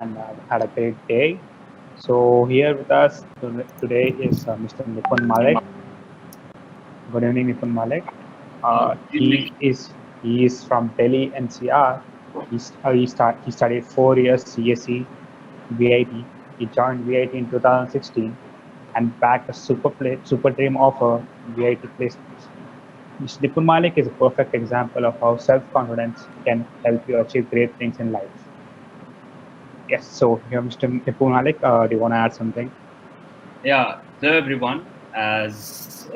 and had a great day. So here with us today is Mr. Nipun Malik. Good evening, Nipun Malik. Evening. He is from Delhi NCR. He studied 4 years CSE VIT. He joined VIT in 2016 and backed a super dream offer VIT placements. Mr. Nipun Malik is a perfect example of how self-confidence can help you achieve great things in life. Yes, so here, Mr. Nipun Malik, do you want to add something? Yeah, hello everyone. As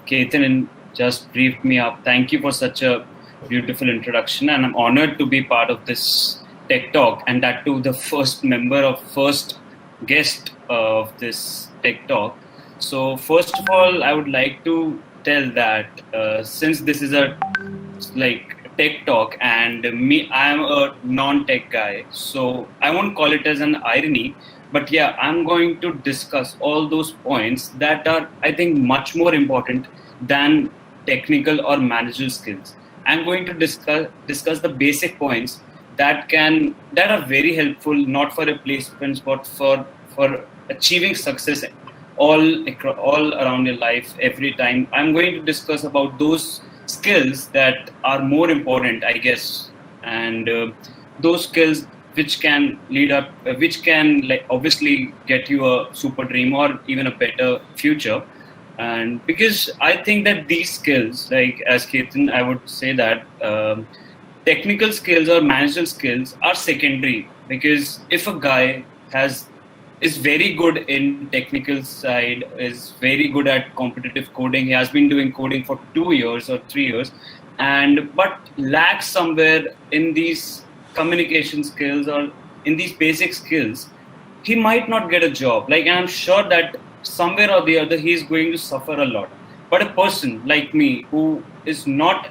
Ketan just briefed me up, thank you for such a beautiful introduction, and I'm honored to be part of this Tech Talk, and that too the first guest of this Tech Talk. So first of all, I would like to tell that since this is a tech talk and I am a non-tech guy, so I won't call it as an irony, but yeah, I'm going to discuss all those points that are, I think, much more important than technical or managerial skills. I'm going to discuss the basic points that are very helpful, not for replacements but for achieving success all around your life. Every time I'm going to discuss about those skills that are more important, I guess, and those skills which can obviously get you a super dream or even a better future. And because I think that these skills, like as Ketan, I would say that technical skills or managerial skills are secondary, because if a guy is very good in technical side, is very good at competitive coding, he has been doing coding for 2 years or 3 years, but lacks somewhere in these communication skills or in these basic skills, he might not get a job. And I'm sure that somewhere or the other he is going to suffer a lot. But a person like me who is not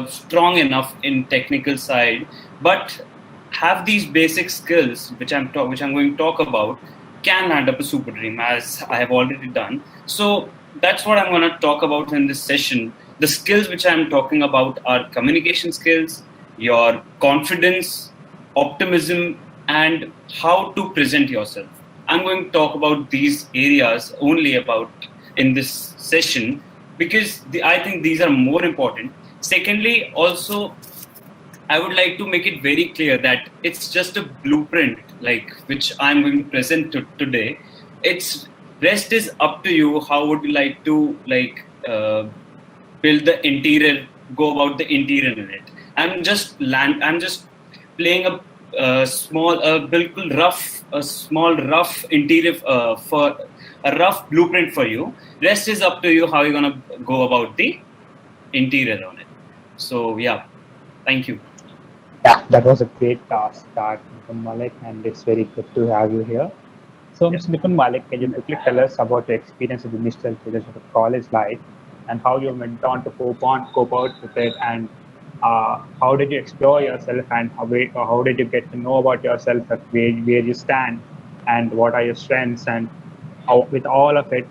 strong enough in technical side, but have these basic skills which I'm going to talk about, can land up a super dream, as I have already done. So that's what I'm going to talk about in this session. The skills which I'm talking about are communication skills, your confidence, optimism, and how to present yourself. I'm going to talk about these areas only about in this session because I think these are more important. Secondly, also, I would like to make it very clear that it's just a blueprint, which I'm going to present today. Rest is up to you. How would you like to build the interior, go about the interior in it? I'm just playing a small, rough interior for a rough blueprint for you. Rest is up to you how you're gonna go about the interior on it. So yeah, thank you. Yeah, that was a great start, Nipun Malik, and it's very good to have you here. So, Mr. Nipun Malik, can you quickly tell us about your experience in the initial stages of college life and how you went on to cope out with it, and how did you explore yourself, and how did you get to know about yourself, where you stand, and what are your strengths, and how, with all of it,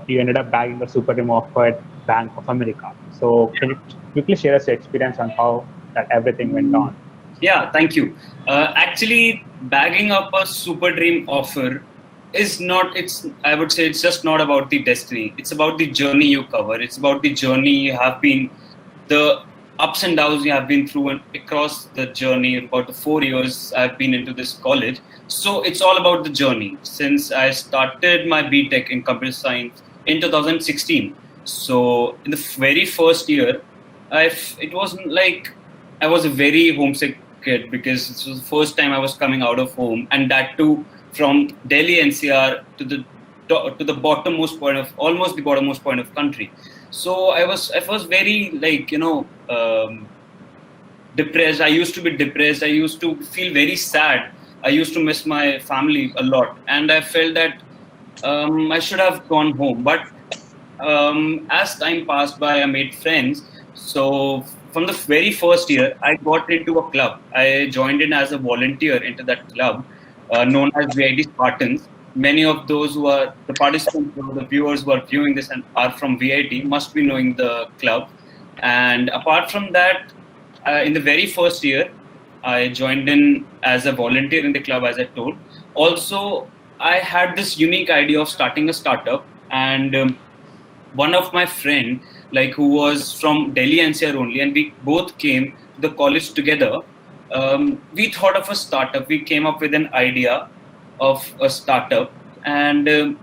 you ended up bagging the super dream offer at Bank of America. So, can you quickly share us your experience on how that everything went on? Yeah, thank you. Actually, bagging up a super dream offer is not, I would say it's just not about the destiny. It's about the journey you cover. It's about the journey you have been, the ups and downs you have been through and across the journey. About the 4 years I've been into this college. So it's all about the journey. Since I started my BTech in computer science in 2016. So in the very first year, it wasn't like I was a very homesick kid, because this was the first time I was coming out of home, and that too from Delhi NCR to the bottommost point of, almost the bottommost point of country. So I was very depressed. I used to be depressed. I used to feel very sad. I used to miss my family a lot, and I felt that I should have gone home. But as time passed by, I made friends. So from the very first year, I got into a club. I joined in as a volunteer into that club known as VIT Spartans. Many of those who are the participants or the viewers who are viewing this and are from VIT must be knowing the club. And apart from that, in the very first year, I joined in as a volunteer in the club, as I told. Also, I had this unique idea of starting a startup, and one of my friend, like who was from Delhi NCR only, and we both came to the college together. We thought of a startup. We came up with an idea of a startup, and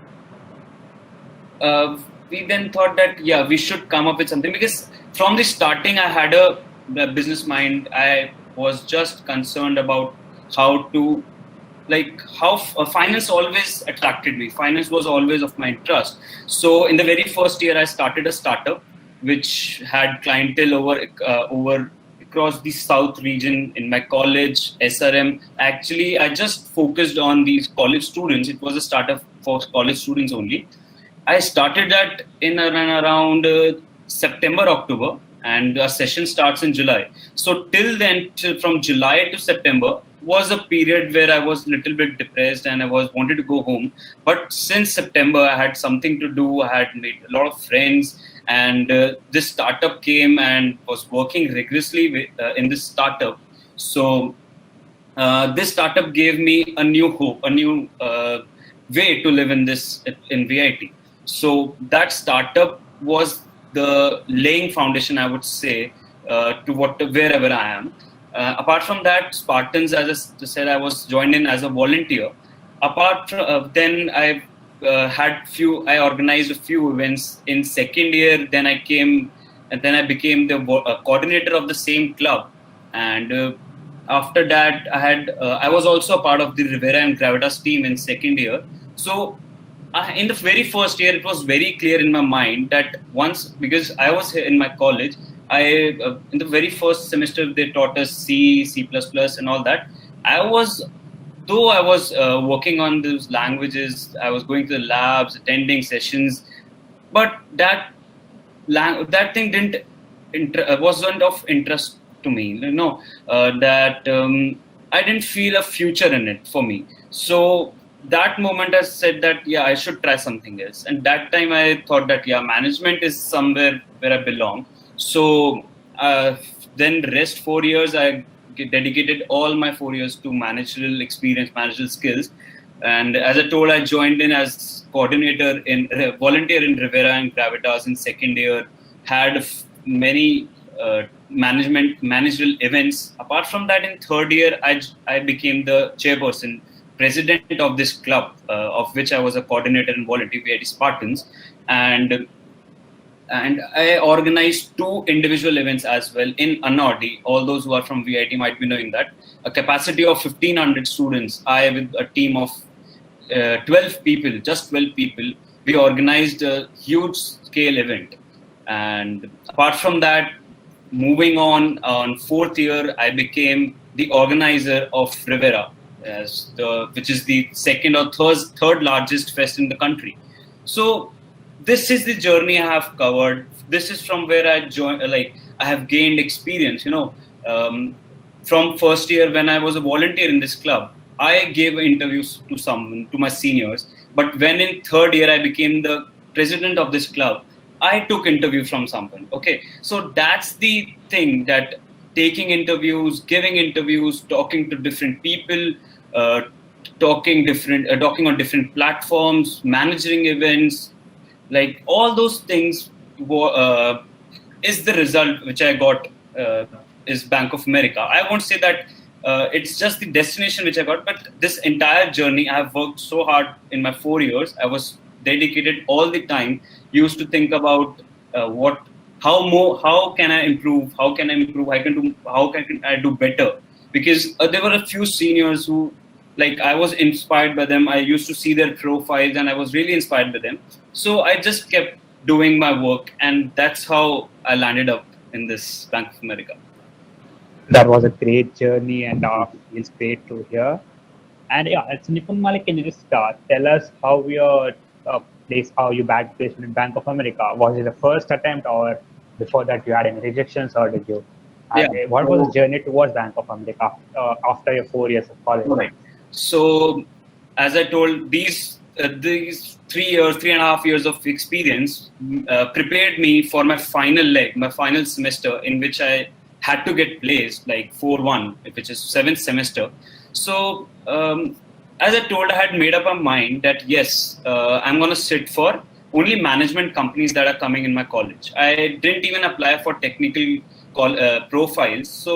we then thought that we should come up with something, because from the starting I had a business mind. I was just concerned about how to, like, how finance always attracted me. Finance was always of my interest. So in the very first year, I started a startup which had clientele over across the south region. In my college, SRM, actually I just focused on these college students. It was a startup for college students only. I started that in and around September, October, and a session starts in July. So till then, from July to September was a period where I was a little bit depressed and I wanted to go home. But since September, I had something to do. I had made a lot of friends, and this startup came and was working rigorously in this startup. So this startup gave me a new hope, a new way to live in VIT. So that startup was the laying foundation, I would say, to wherever I am. Apart from that, Spartans, as I said, I was joined in as a volunteer. Apart from then, I organized a few events in second year. Then I came, and then I became the coordinator of the same club. And after that, I was also a part of the Rivera and Gravitas team in second year. So in the very first year, it was very clear in my mind that because I was here in my college, in the very first semester, they taught us C, C++, and all that. Though I was working on those languages, I was going to the labs, attending sessions, but that thing wasn't of interest to me. I didn't feel a future in it for me. So that moment I said that I should try something else. And that time I thought that management is somewhere where I belong. So then rest 4 years I dedicated all my 4 years to managerial experience, managerial skills. And as I told, I joined in as volunteer in Rivera and Gravitas in second year. Had many managerial events. Apart from that, in third year I became the chairperson, president of this club, of which I was a coordinator and volunteer, VIT Spartans, and I organized 2 individual events as well in Anadi. All those who are from VIT might be knowing that. A capacity of 1,500 students. I, with a team of 12 people, just 12 people, we organized a huge scale event. And apart from that, moving on fourth year, I became the organizer of Rivera, which is the second or third largest fest in the country. So this is the journey I have covered. This is from where I joined. I have gained experience. From first year when I was a volunteer in this club, I gave interviews to my seniors. But when in third year I became the president of this club, I took interview from someone. Okay, so that's the thing, that taking interviews, giving interviews, talking to different people. Talking on different platforms, managing events, like all those things is the result which I got is Bank of America. I won't say that it's just the destination which I got, but this entire journey I have worked so hard in my 4 years. I was dedicated all the time. Used to think about how can I improve? How can I do better? Because there were a few seniors who, I was inspired by them. I used to see their profiles and I was really inspired by them. So I just kept doing my work, and that's how I landed up in this Bank of America. That was a great journey, and feels great to hear. And it's Nipun Malik. Can you just tell us how your how you bagged placement in Bank of America? Was it the first attempt, or before that you had any rejections, or did you? What was the journey towards Bank of America after your 4 years of college? Right. So, as I told, these 3.5 years of experience prepared me for my final leg, my final semester, in which I had to get placed like 4-1, which is 7th semester. So as I told, I had made up my mind that yes, I'm going to sit for only management companies that are coming in my college. I didn't even apply for technical profiles. So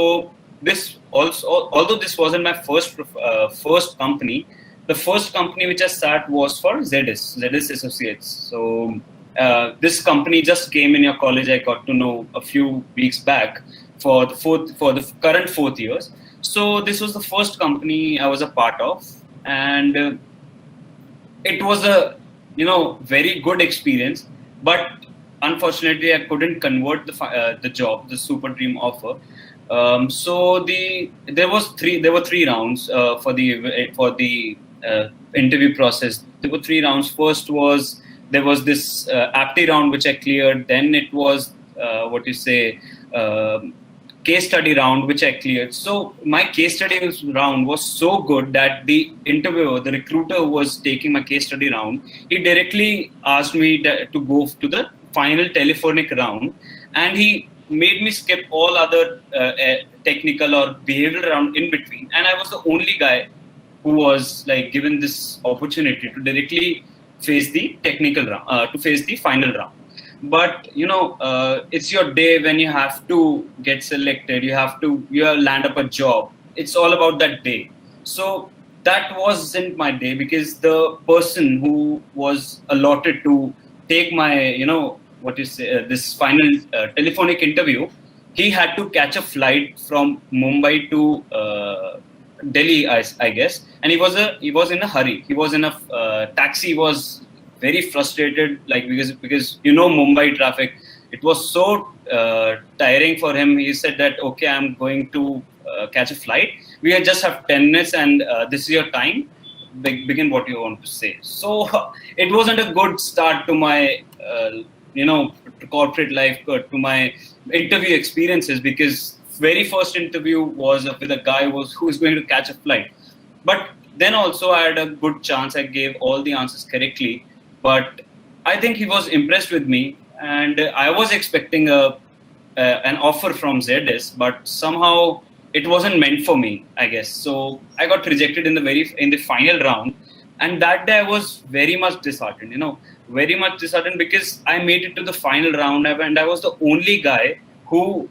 this also, although this wasn't my first company, the first company which I sat was for ZS Associates. So this company just came in your college. I got to know a few weeks back for the current 4th years. So this was the first company I was a part of, and it was a very good experience. But unfortunately, I couldn't convert the job, the super dream offer. So there were 3 rounds for the interview process. There were 3 rounds. First was there was this apti round which I cleared. Then it was case study round which I cleared. So my case study round was so good that the interviewer, the recruiter who was taking my case study round, he directly asked me to go to the final telephonic round, and he made me skip all other technical or behavioral round in between. And I was the only guy who was like given this opportunity to directly face the technical round, to face the final round. But it's your day when you have to get selected. You land up a job. It's all about that day. So that wasn't my day, because the person who was allotted to take my this final telephonic interview, he had to catch a flight from Mumbai to Delhi, I guess, and he was in a hurry. He was in a taxi. Was very frustrated, like because Mumbai traffic. It was so tiring for him. He said that, okay, I'm going to catch a flight. We just have 10 minutes, and this is your time. Begin what you want to say. So it wasn't a good start to my corporate life, to my interview experiences, because very first interview was with a guy who is going to catch a flight. But then also I had a good chance. I gave all the answers correctly. But I think he was impressed with me, and I was expecting an offer from ZS, but somehow it wasn't meant for me, I guess. So I got rejected in the final round, and that day I was very much disheartened. Very much disheartened, because I made it to the final round, and I was the only guy who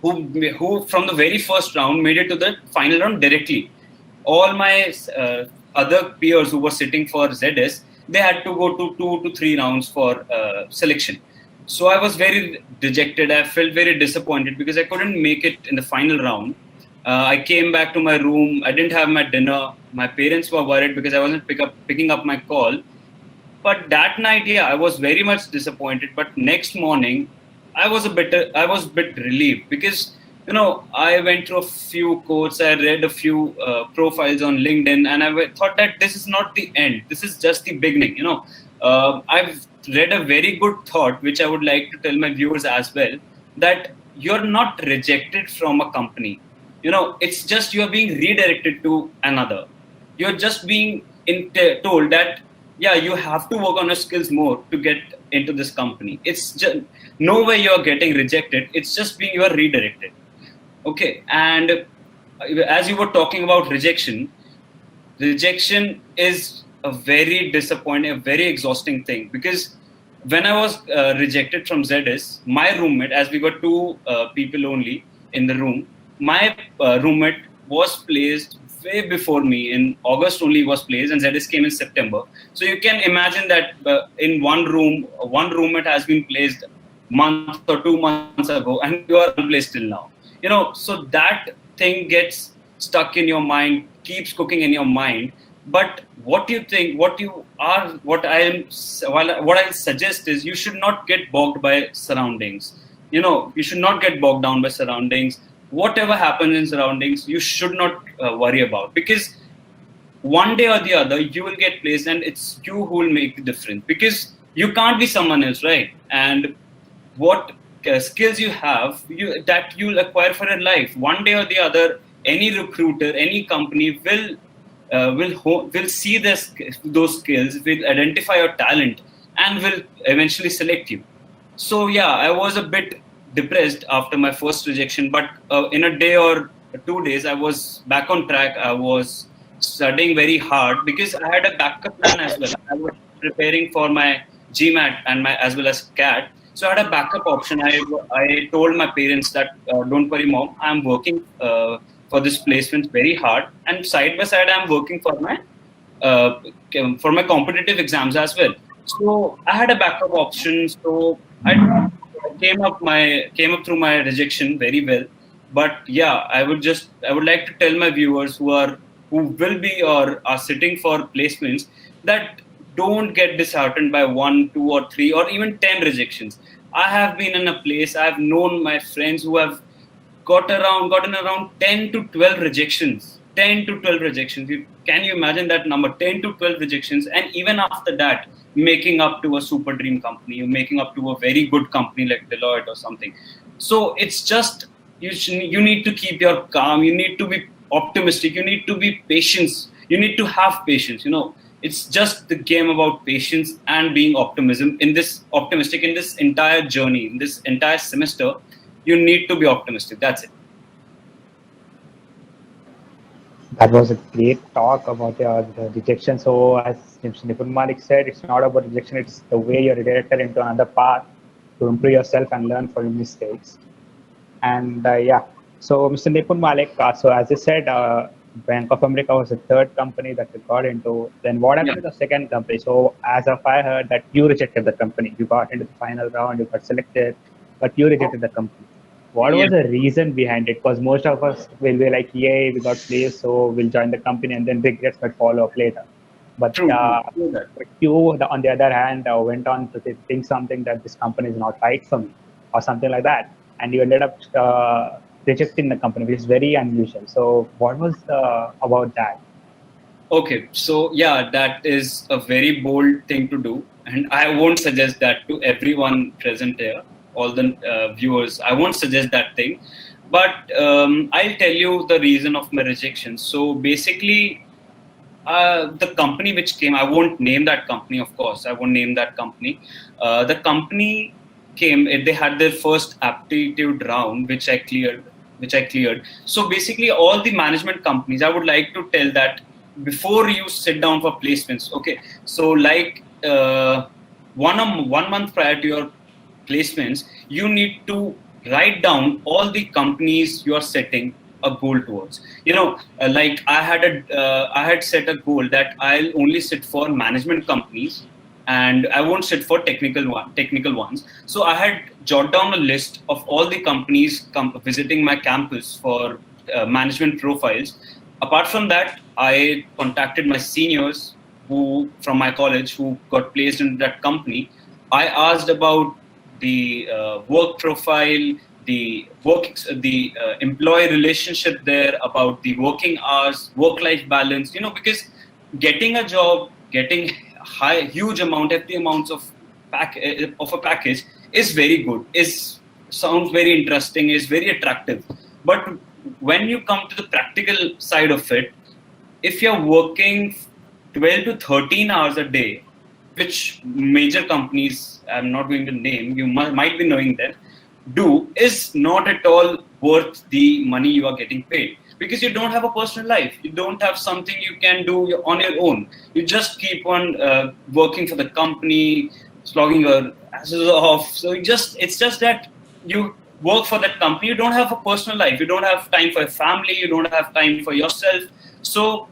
from the very first round made it to the final round directly. All my other peers who were sitting for ZS, they had to go to 2 to 3 rounds for selection. So I was very dejected. I felt very disappointed because I couldn't make it in the final round. I came back to my room. I didn't have my dinner. My parents were worried because I wasn't picking up my call. But that night, yeah, I was very much disappointed. But next morning, I was a bit relieved, because I went through a few quotes. I read a few profiles on LinkedIn, and I thought that this is not the end. This is just the beginning. I've read a very good thought, which I would like to tell my viewers as well, that you're not rejected from a company. It's just you're being redirected to another. You're just being told that, yeah, you have to work on your skills more to get into this company. It's just no way you're getting rejected. It's just you are redirected. Okay, and as you were talking about rejection is a very disappointing, a very exhausting thing, because when I was rejected from ZS, my roommate, as we were 2 people only in the room, my roommate was placed way before me. In August only was placed, and ZS came in September. So you can imagine that in one room, one roommate has been placed month or 2 months ago, and you are unplaced till now. So that thing gets stuck in your mind, keeps cooking in your mind. But what you think, what I'll suggest is, you should not get bogged by surroundings. You should not get bogged down by surroundings. Whatever happens in surroundings, you should not worry about, because one day or the other you will get placed, and it's you who will make the difference, because you can't be someone else, right? And what skills you have, that you'll acquire for your life. One day or the other, any recruiter, any company will see those skills, will identify your talent, and will eventually select you. So yeah, I was a bit depressed after my first rejection, but in a day or 2 days, I was back on track. I was studying very hard because I had a backup plan as well. I was preparing for my GMAT and my as well as CAT. So I had a backup option. I told my parents that don't worry, mom, I'm working for this placement very hard, and side by side I'm working uh, for my competitive exams as well. So I had a backup option. So I came up through my rejection very well. But yeah, I would like to tell my viewers who will be or are sitting for placements that don't get disheartened by 1, 2, or 3, or even 10 rejections. I have been in a place, I've known my friends who have gotten around 10 to 12 rejections. 10 to 12 rejections. Can you imagine that number? 10 to 12 rejections. And even after that, making up to a super dream company, you're making up to a very good company like Deloitte or something. So it's just, you need to keep your calm. You need to be optimistic. You need to be patient. You need to have patience. It's just the game about patience and being optimistic in this entire journey, in this entire semester. You need to be optimistic. That's it. That was a great talk about the rejection. So as Nipun Malik said, it's not about rejection, it's the way you're redirected into another path to improve yourself and learn from your mistakes. And yeah, so Mr. Nipun Malik, so as you said, Bank of America was the third company that you got into. Then what happened to the second company? So as of I heard that you rejected the company. You got into the final round, you got selected, but you rejected the company. What was the reason behind it? Because most of us will be like, yay, we got placed, so we'll join the company, and then regrets might follow up later. But, but you, on the other hand, went on to think something that this company is not right for me, or something like that. And you ended up rejecting the company, which is very unusual. So what was about that? Okay, so yeah, that is a very bold thing to do. And I won't suggest that to everyone present here, all the viewers. I won't suggest that thing. But I'll tell you the reason of my rejection. So basically, the company which came, I won't name that company, of course. I won't name that company. The company came, they had their first aptitude round, which I cleared. So basically, all the management companies, I would like to tell that before you sit down for placements, okay? So like 1 month prior to your placements, you need to write down all the companies you are setting a goal towards. Like I had set a goal that I'll only sit for management companies, and I won't sit for technical ones. So I had jotted down a list of all the companies visiting my campus for management profiles. Apart from that, I contacted my seniors from my college who got placed in that company. I asked about the work profile, the employee relationship there, about the working hours, work-life balance. Because getting a job, getting huge hefty amounts of a package is very good. Sounds very interesting. Is very attractive. But when you come to the practical side of it, if you're working 12 to 13 hours a day, which major companies, I'm not going to name, you might be knowing them, is not at all worth the money you are getting paid, because you don't have a personal life. You don't have something you can do on your own. You just keep on working for the company, slogging your asses off. So it's just that you work for that company. You don't have a personal life. You don't have time for your family. You don't have time for yourself. So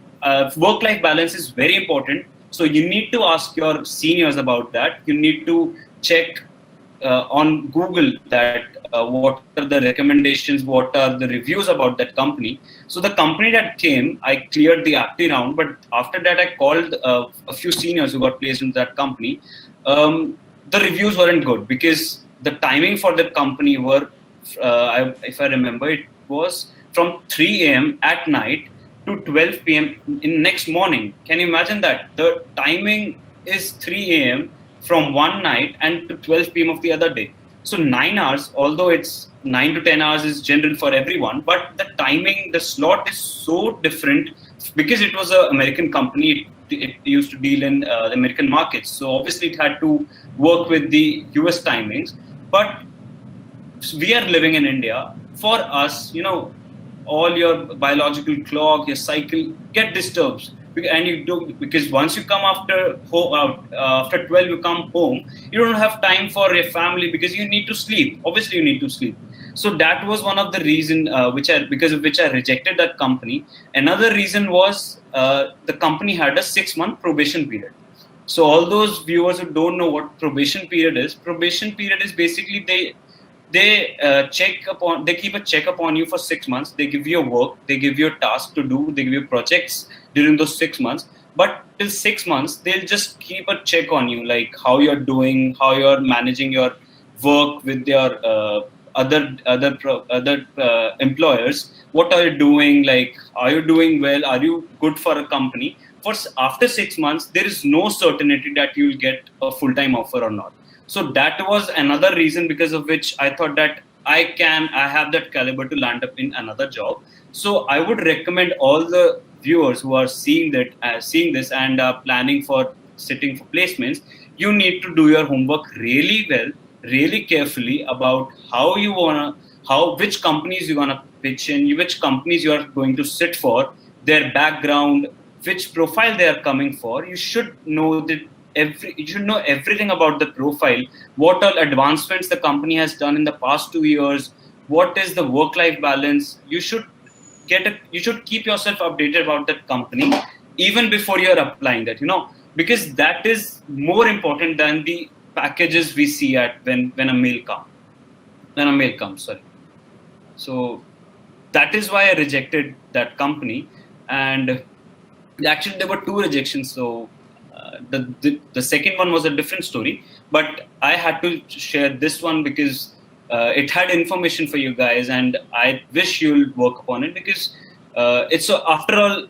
work-life balance is very important. So you need to ask your seniors about that. You need to check on Google that what are the recommendations, what are the reviews about that company. So the company that came, I cleared the apti round, but after that I called a few seniors who got placed into that company. The reviews weren't good because the timing for the company were, if I remember, it was from 3 a.m. at night to 12 p.m. in next morning. Can you imagine that? The timing is 3 a.m. from one night and to 12 p.m. of the other day. So 9 hours, although it's 9 to 10 hours is general for everyone, but the timing, the slot is so different because it was an American company. It used to deal in the American markets. So obviously it had to work with the US timings. But we are living in India. For us, all your biological clock, your cycle get disturbed, and you do, because once you come after 12, you come home, you don't have time for your family because you need to sleep. Obviously, you need to sleep. So that was one of the reason because of which I rejected that company. Another reason was the company had a 6-month probation period. So all those viewers who don't know what probation period is basically they keep a check upon you for 6 months. They give you work, they give you a task to do, they give you projects during those 6 months. But till 6 months, they'll just keep a check on you, like how you're doing, how you're managing your work with your other employers. What are you doing? Like, are you doing well? Are you good for a company? After 6 months, there is no certainty that you will get a full-time offer or not. So that was another reason because of which I thought that I have that caliber to land up in another job. So I would recommend all the viewers who are seeing this and are planning for sitting for placements, you need to do your homework really well, really carefully about which companies you're gonna pitch in, which companies you are going to sit for, their background, which profile they are coming for. You should know everything about the profile, what all advancements the company has done in the past 2 years, what is the work-life balance. You should keep yourself updated about that company even before you're applying that, because that is more important than the packages we see when a mail comes. Sorry. So that is why I rejected that company. And actually there were 2 rejections. So the second one was a different story, but I had to share this one because it had information for you guys, and I wish you'll work upon it, because after all,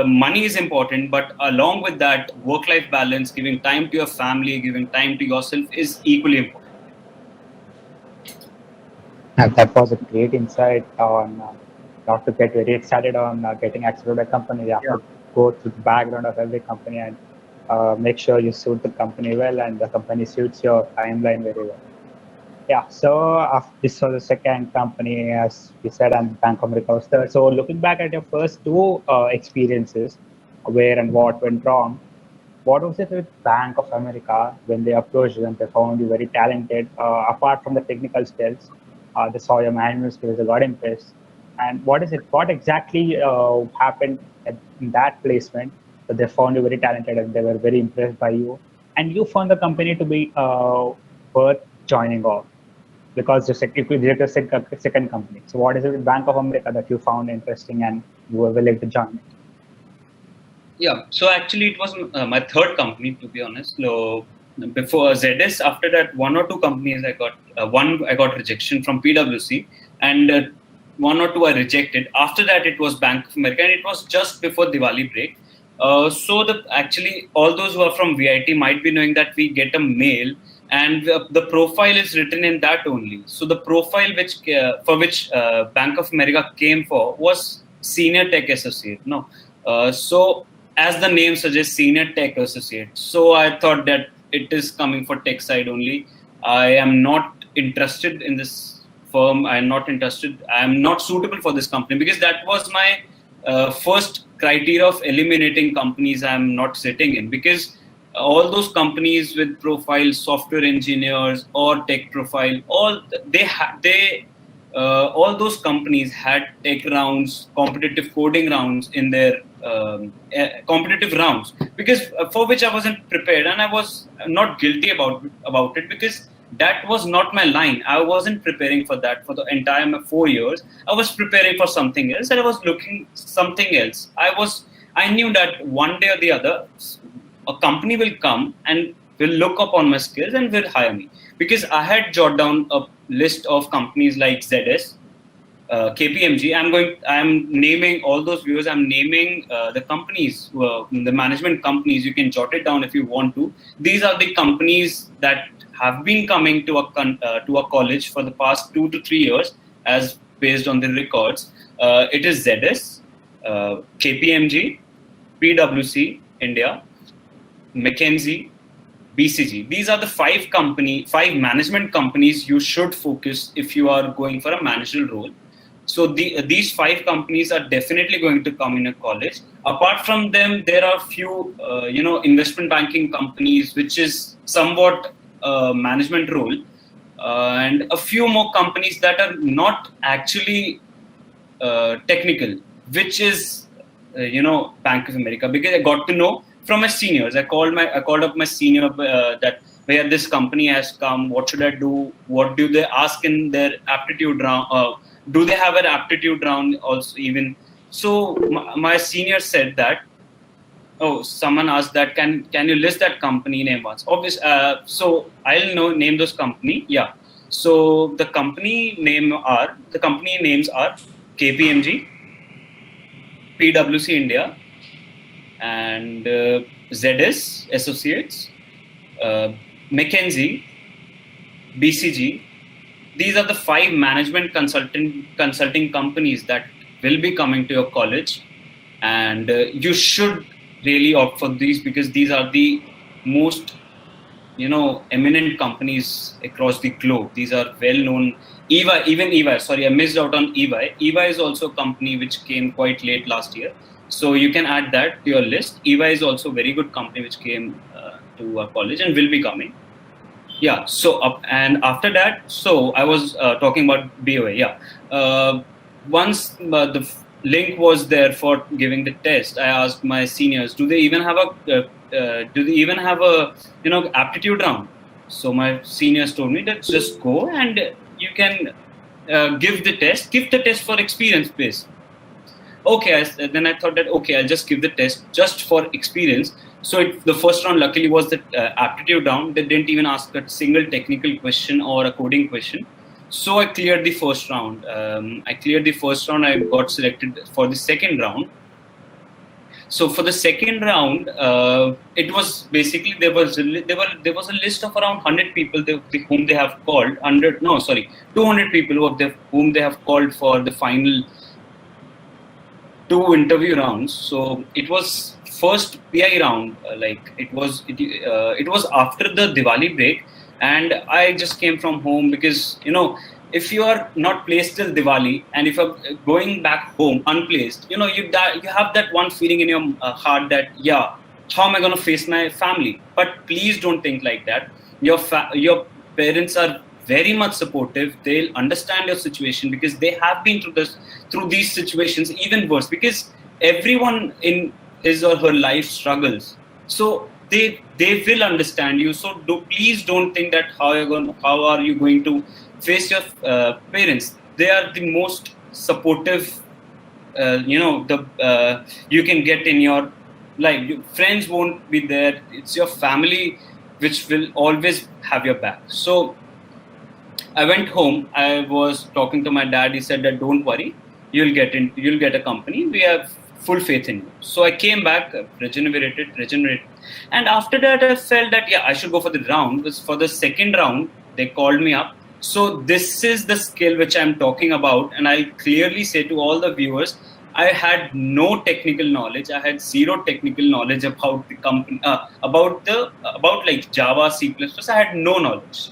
money is important, but along with that, work-life balance, giving time to your family, giving time to yourself is equally important. And that was a great insight on not to get very excited on getting accepted by a company. You have to go through the background of every company and make sure you suit the company well and the company suits your timeline very well. Yeah, so this was the second company, as we said, and Bank of America was third. So looking back at your first 2 experiences, where and what went wrong, what was it with Bank of America when they approached you and they found you very talented, apart from the technical skills? They saw your management skills, they got impressed. And what exactly happened in that placement that they found you very talented and they were very impressed by you? And you found the company to be worth joining off, because you could direct a second company. So what is it with Bank of America that you found interesting and you were willing to join it? Yeah, so actually it was my third company, to be honest. So before ZS, after that 1 or 2 companies I got, one I got rejection from PwC, and 1 or 2 I rejected. After that it was Bank of America, and it was just before Diwali break. So actually all those who are from VIT might be knowing that we get a mail, and the profile is written in that only. So the profile for which Bank of America came for was Senior Tech Associate. So as the name suggests, Senior Tech Associate. So I thought that it is coming for tech side only. I am not interested in this firm. I am not interested. I am not suitable for this company, because that was my first criteria of eliminating companies I am not sitting in, because all those companies with profile software engineers or tech profile, all those companies had tech rounds, competitive coding rounds in their competitive rounds, because for which I wasn't prepared, and I was not guilty about it, because that was not my line. I wasn't preparing for that for the entire 4 years. I was preparing for something else, and I was looking something else. I knew that one day or the other, a company will come and will look upon my skills and will hire me, because I had jotted down a list of companies like ZS, KPMG. I'm naming all those viewers. I'm naming the companies, the management companies. You can jot it down if you want to. These are the companies that have been coming to a college for the past 2 to 3 years, as based on the records. It is ZS, KPMG, PwC India, McKinsey, BCG. These are the five management companies you should focus if you are going for a managerial role. So these five companies are definitely going to come in a college. Apart from them, there are few, investment banking companies, which is somewhat management role, and a few more companies that are not actually technical, which is, Bank of America, because I got to know from my seniors. I called up my senior that where this company has come, what should I do? What do they ask in their aptitude round? Do they have an aptitude round also even? So my senior said that, oh, someone asked that, can you list that company name once? Obviously, so I'll name those company. Yeah. So the company names are KPMG, PwC India, and ZS Associates, McKinsey, BCG. These are the five management consulting companies that will be coming to your college, and you should really opt for these, because these are the most eminent companies across the globe. These are well known. EY, sorry, I missed out on EY. EY is also a company which came quite late last year, so you can add that to your list. EY is also a very good company which came to our college and will be coming. Yeah. So and after that, so I was talking about BOA. Yeah. Once the link was there for giving the test, I asked my seniors, do they even have a aptitude round? So my seniors told me that just go and you can give the test for experience base. Okay, then I thought that, okay, I'll just give the test just for experience. So the first round luckily was the aptitude round. They didn't even ask a single technical question or a coding question. So I cleared the first round. I got selected for the second round. So for the second round, it was basically there was a list of around 100 people whom they have called. 200 people whom they have called for the final 2 interview rounds. So it was first PI round. It was after the Diwali break, and I just came from home because if you are not placed till Diwali and if you're going back home unplaced, you have that one feeling in your heart that, how am I going to face my family? But please don't think like that. Your parents are very much supportive. They'll understand your situation because they have been through these situations, even worse, because everyone in his or her life struggles. So they will understand you. So please don't think that how are you going to face your parents. They are the most supportive you can get in your life. Your friends won't be there. It's your family which will always have your back. So I went home. I was talking to my dad. He said that, don't worry, you'll get a company. We have full faith in you. So I came back, regenerated. And after that, I felt that, I should go for the round. Because for the second round, they called me up. So this is the skill which I'm talking about. And I clearly say to all the viewers, I had no technical knowledge. I had zero technical knowledge about the company, about like Java, C++. I had no knowledge,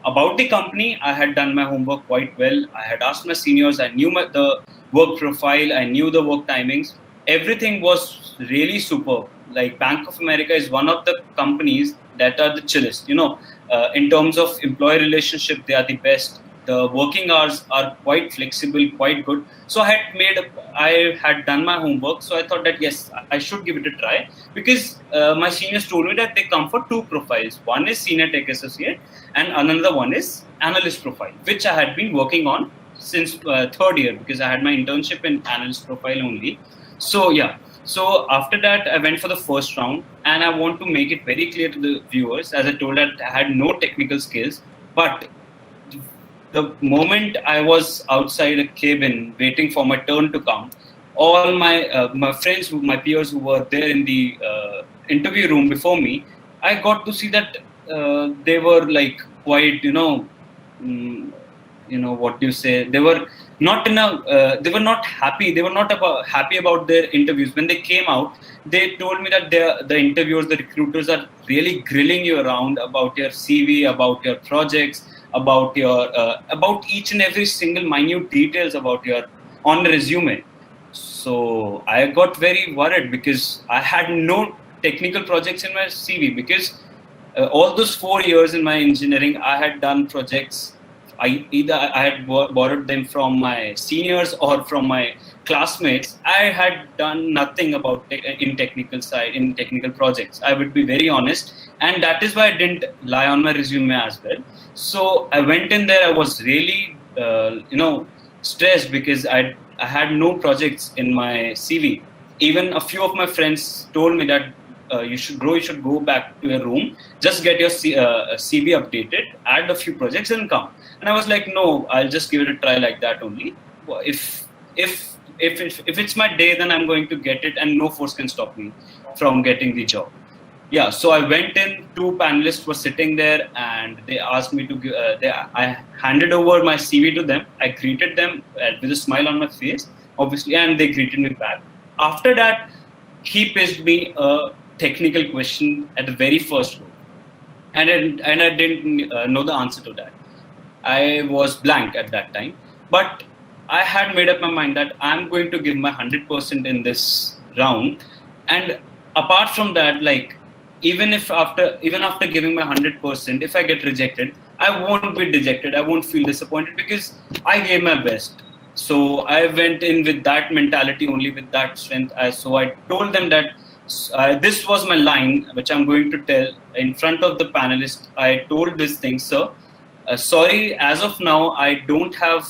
about the company. I had done my homework quite well. I had asked my seniors. I knew the work profile. I knew the work timings. Everything was really superb. Like Bank of America is one of the companies that are the chillest. In terms of employee relationship, they are the best. The working hours are quite flexible, quite good. So I had done my homework. So I thought that, yes, I should give it a try, because my seniors told me that they come for 2 profiles. One is senior tech associate and another one is analyst profile, which I had been working on since 3rd year, because I had my internship in analyst profile only. So so after that, I went for the first round, and I want to make it very clear to the viewers, as I told that I had no technical skills, but the moment I was outside a cabin waiting for my turn to come, all my friends, my peers who were there in the interview room before me, I got to see that they were like quite, what do you say? They were not in a they were not happy. They were not happy about their interviews. When they came out, they told me that the interviewers, the recruiters are really grilling you around about your CV, about your projects, about your about each and every single minute details about your on resume. So I got very worried because I had no technical projects in my CV, because all those 4 years in my engineering, I had done projects. I had borrowed them from my seniors or from my classmates. I had done nothing about in technical projects. I would be very honest, and that is why I didn't lie on my resume as well. So I went in there. I was really stressed because I had no projects in my CV. Even a few of my friends told me that you should go back to your room, just get your CV updated, add a few projects and come. And I was like, no, I'll just give it a try like that only. If it's my day, then I'm going to get it, and no force can stop me from getting the job. Yeah, so I went in. 2 panelists were sitting there, and they asked me to. I handed over my CV to them. I greeted them with a smile on my face, obviously, and they greeted me back. After that, he pitched me a technical question at the very first go, and I didn't know the answer to that. I was blank at that time, but I had made up my mind that I'm going to give my 100% in this round. And apart from that, like, even after giving my 100%, if I get rejected, I won't be dejected. I won't feel disappointed because I gave my best. So I went in with that mentality, only with that strength. So I told them that this was my line, which I'm going to tell in front of the panelists. I told this thing, sir. Sorry, as of now, I don't have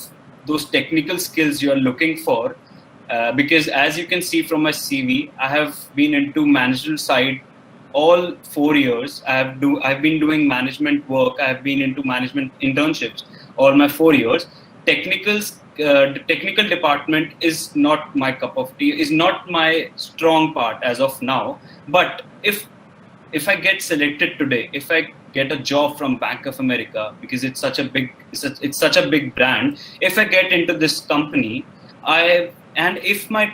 those technical skills you're looking for, because as you can see from my CV, I have been into managerial side all 4 years. I've been doing management work. I've been into management internships all my 4 years. The technical department is not my cup of tea, is not my strong part as of now. But if I get selected today, if I get a job from Bank of America, because it's such a big brand, if I get into this company, if my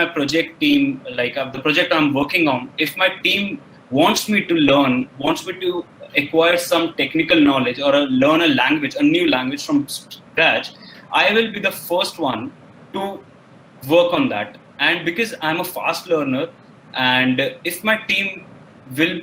project team, like the project I'm working on, if my team wants me to learn, wants me to acquire some technical knowledge or learn a new language from scratch, I will be the first one to work on that. And because I'm a fast learner, and if my team will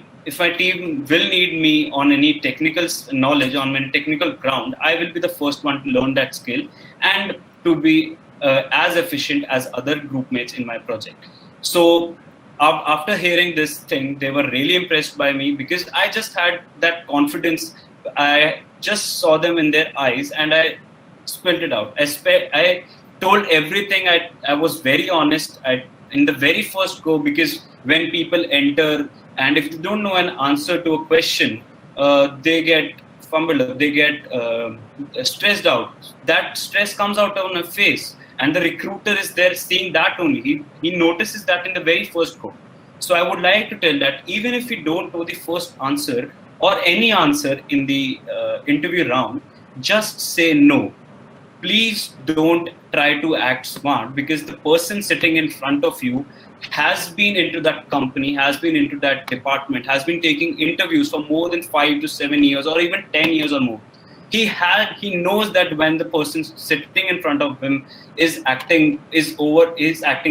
need me on any technical knowledge, on any technical ground, I will be the first one to learn that skill and to be as efficient as other group mates in my project. So after hearing this thing, they were really impressed by me because I just had that confidence. I just saw them in their eyes and I spilled it out. I told everything. I was very honest in the very first go, because when people enter and if they don't know an answer to a question, they get fumbled, they get stressed out. That stress comes out on their face, and the recruiter is there seeing that only. He notices that in the very first go. So I would like to tell that even if you don't know the first answer or any answer in the interview round, just say no. Please don't try to act smart, because the person sitting in front of you has been into that company, has been into that department, has been taking interviews for more than 5 to 7 years or even 10 years or more. He knows that when the person sitting in front of him is acting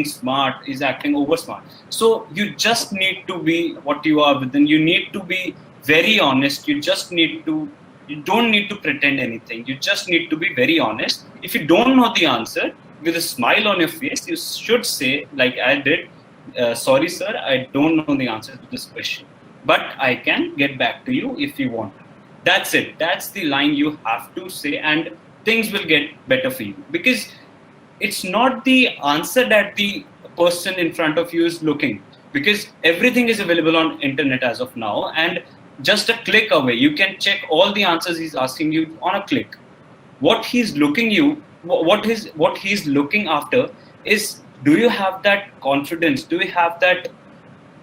smart, is acting over smart. So you just need to be what you are within. You need to be very honest. You don't need to pretend anything. You just need to be very honest. If you don't know the answer, with a smile on your face, you should say, like I did, sorry sir, I don't know the answer to this question, but I can get back to you if you want. That's it. That's the line you have to say, and things will get better for you, because it's not the answer that the person in front of you is looking, because everything is available on internet as of now, and just a click away, you can check all the answers he's asking you on a click. What he's looking after is, do you have that confidence? Do you have that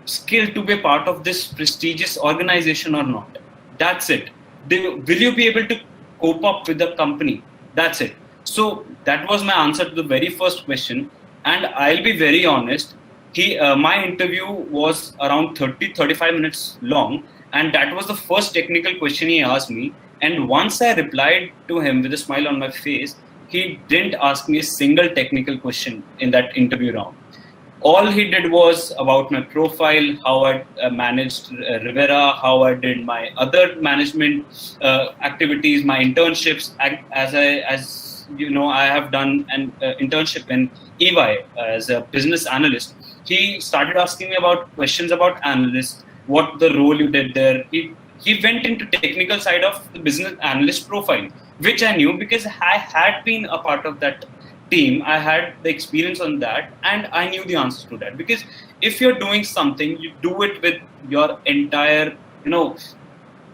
skill to be part of this prestigious organization or not? That's it. Will you be able to cope up with the company? That's it. So that was my answer to the very first question. And I'll be very honest, my interview was around 35 minutes long. And that was the first technical question he asked me. And once I replied to him with a smile on my face, he didn't ask me a single technical question in that interview round. All he did was about my profile, how I managed Rivera, how I did my other management activities, my internships. As you know, I have done an internship in EY as a business analyst. He started asking me about questions about analysts, what the role you did there. He went into technical side of the business analyst profile, which I knew because I had been a part of that team. I had the experience on that, and I knew the answer to that. Because if you're doing something, you do it with your entire,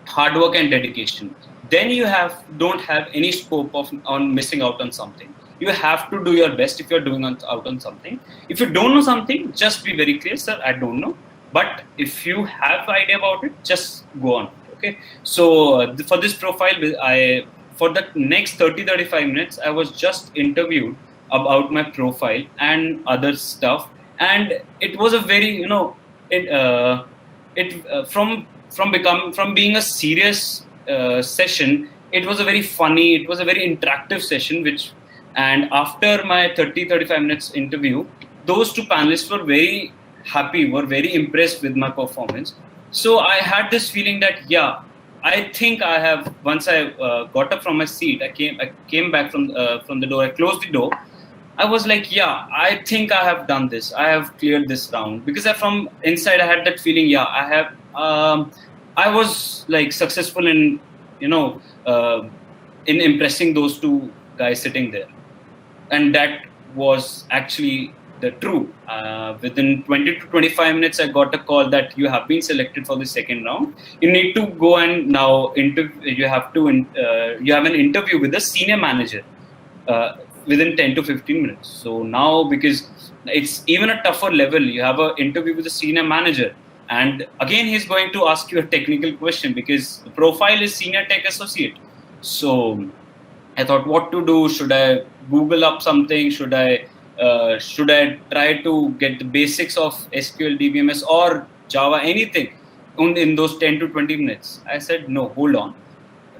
hard work and dedication. Then you don't have any scope on missing out on something. You have to do your best if you're doing out on something. If you don't know something, just be very clear, sir, I don't know. But if you have idea about it, just go on. Okay. So for this profile, for the next 30-35 minutes, I was just interviewed about my profile and other stuff. And it was a very, from being a serious session, it was a very funny, it was a very interactive session, and after my 30-35 minutes interview, those two panelists were very happy, were very impressed with my performance. So I had this feeling that, I think I have, once I got up from my seat, I came back from the door, I closed the door. I was like, I think I have done this. I have cleared this round. Because from inside, I had that feeling, I have, I was like successful in, in impressing those two guys sitting there. And that was actually the true. Within 20 to 25 minutes, I got a call that you have been selected for the second round. You need to go and now you have an interview with the senior manager within 10 to 15 minutes. So now, because it's even a tougher level, you have an interview with the senior manager. And again, he's going to ask you a technical question because the profile is senior tech associate. So I thought what to do. Should I Google up something? Should I try to get the basics of SQL, DBMS or Java, anything in those 10 to 20 minutes? I said, no, hold on.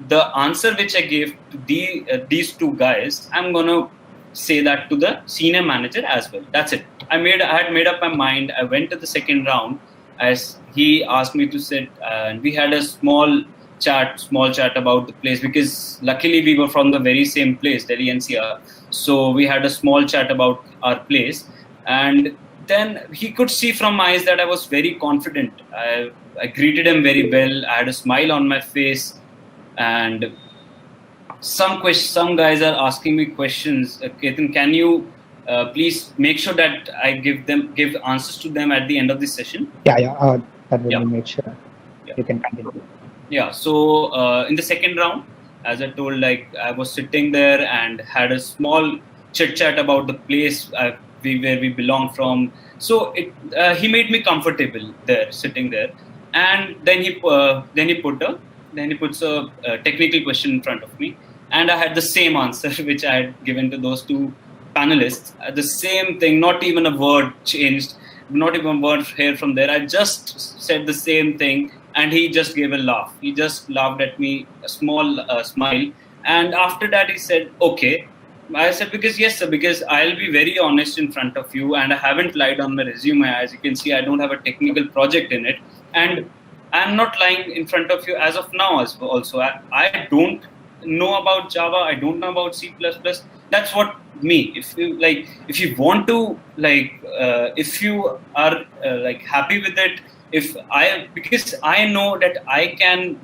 The answer which I gave to these two guys, I'm going to say that to the senior manager as well. That's it. I had made up my mind. I went to the second round as he asked me to sit, and we had a small chat about the place, because luckily we were from the very same place, Delhi NCR. So we had a small chat about our place, and then he could see from my eyes that I was very confident. I greeted him very well. I had a smile on my face, and some guys are asking me questions. Ketan, can you please make sure that I give answers to them at the end of this session? That will make sure. You can continue. Yeah. So in the second round, as I told, I was sitting there and had a small chit chat about the place where we belong from. So he made me comfortable there, sitting there, and then he puts a technical question in front of me, and I had the same answer which I had given to those two panelists. The same thing, not even a word changed, not even a word here from there. I just said the same thing. And he just gave a laugh. He just laughed at me, a small smile. And after that, he said, okay. I said, yes, sir, because I'll be very honest in front of you. And I haven't lied on my resume. As you can see, I don't have a technical project in it. And I'm not lying in front of you as of now also. I don't know about Java. I don't know about C++. That's what me. If you want to, if you are happy with it, because I know that I can,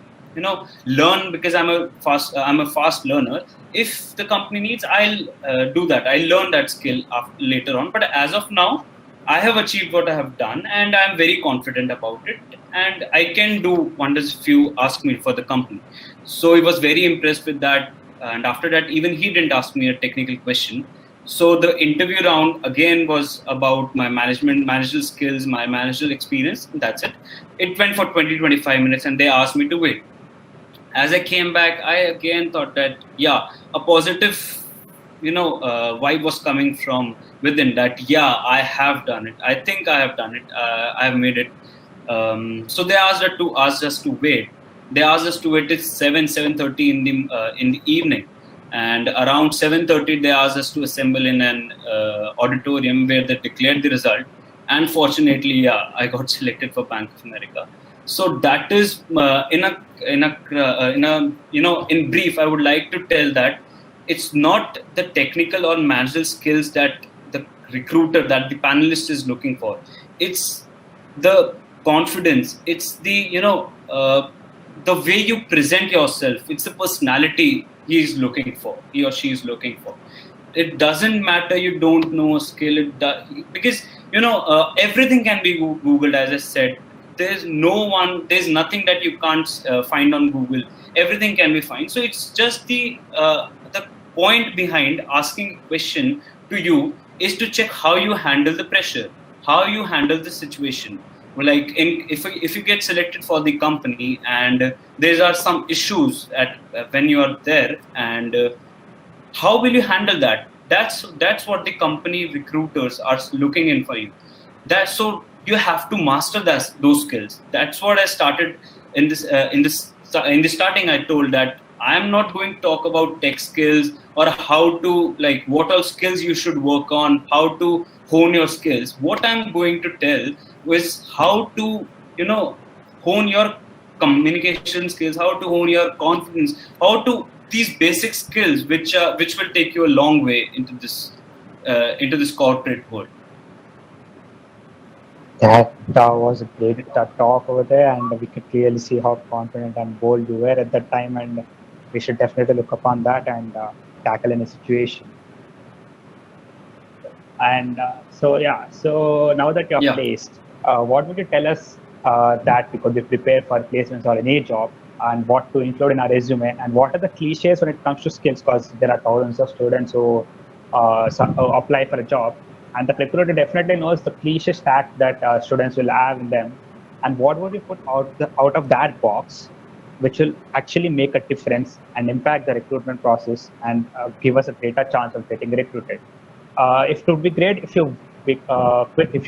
learn, because I'm a fast learner. If the company needs, I'll do that. I'll learn that skill later on. But as of now, I have achieved what I have done, and I'm very confident about it. And I can do wonders if you ask me for the company. So he was very impressed with that. And after that, even he didn't ask me a technical question. So the interview round again was about my managerial skills, my managerial experience. That's it. It went for 20-25 minutes, and they asked me to wait. As I came back, I again thought that, a positive vibe was coming from within, that yeah, I have done it, I think I have done it, I have made it. So they asked us to wait. They asked us to wait till 7:30 in the evening, and around 7:30 they asked us to assemble in an auditorium where they declared the result. And fortunately, yeah, I got selected for Bank of America. So that is in brief, I would like to tell that it's not the technical or managerial skills that the recruiter, that the panelist is looking for. It's the confidence. It's the way you present yourself. It's the personality he or she is looking for. It doesn't matter you don't know a skill, because everything can be googled. As I said, there's nothing that you can't find on Google. Everything can be found. So it's just the point behind asking a question to you is to check how you handle the pressure, how you handle the situation. Like if you get selected for the company and there are some issues when you are there, and how will you handle that? That's what the company recruiters are looking in for you. So you have to master those skills. That's what I started in the starting. I told that I am not going to talk about tech skills or how to, like, what all skills you should work on, how to hone your skills. What I'm going to tell is how to hone your communication skills, how to hone your confidence, how to these basic skills which will take you a long way into this corporate world. That was a great talk over there, and we could clearly see how confident and bold you were at that time, and we should definitely look upon that and tackle any situation. And so now that you're placed, what would you tell us that we could be prepared for placements or any job, and what to include in our resume, and what are the cliches when it comes to skills? Because there are thousands of students who apply for a job, and the recruiter definitely knows the cliche stack that students will have in them. And what would you put out of that box, which will actually make a difference and impact the recruitment process and give us a greater chance of getting recruited? It would be great if you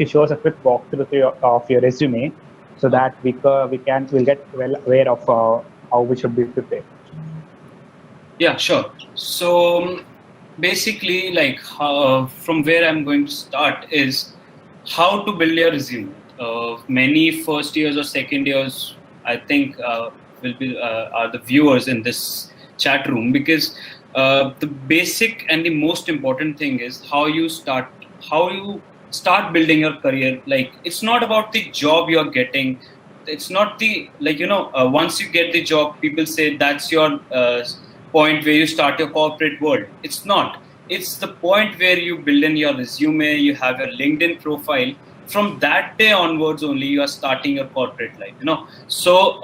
show us a quick walkthrough of your resume, so that we'll get well aware of how we should be prepared. Yeah, sure. So basically, like, from where I'm going to start is how to build your resume. Many first years or second years, I think, will be are the viewers in this chat room, because the basic and the most important thing is how you start building your career. Like, it's not about the job you're getting. It's not the, once you get the job, people say that's your point where you start your corporate world. It's not. It's the point where you build in your resume, you have your LinkedIn profile. From that day onwards only, you are starting your corporate life. So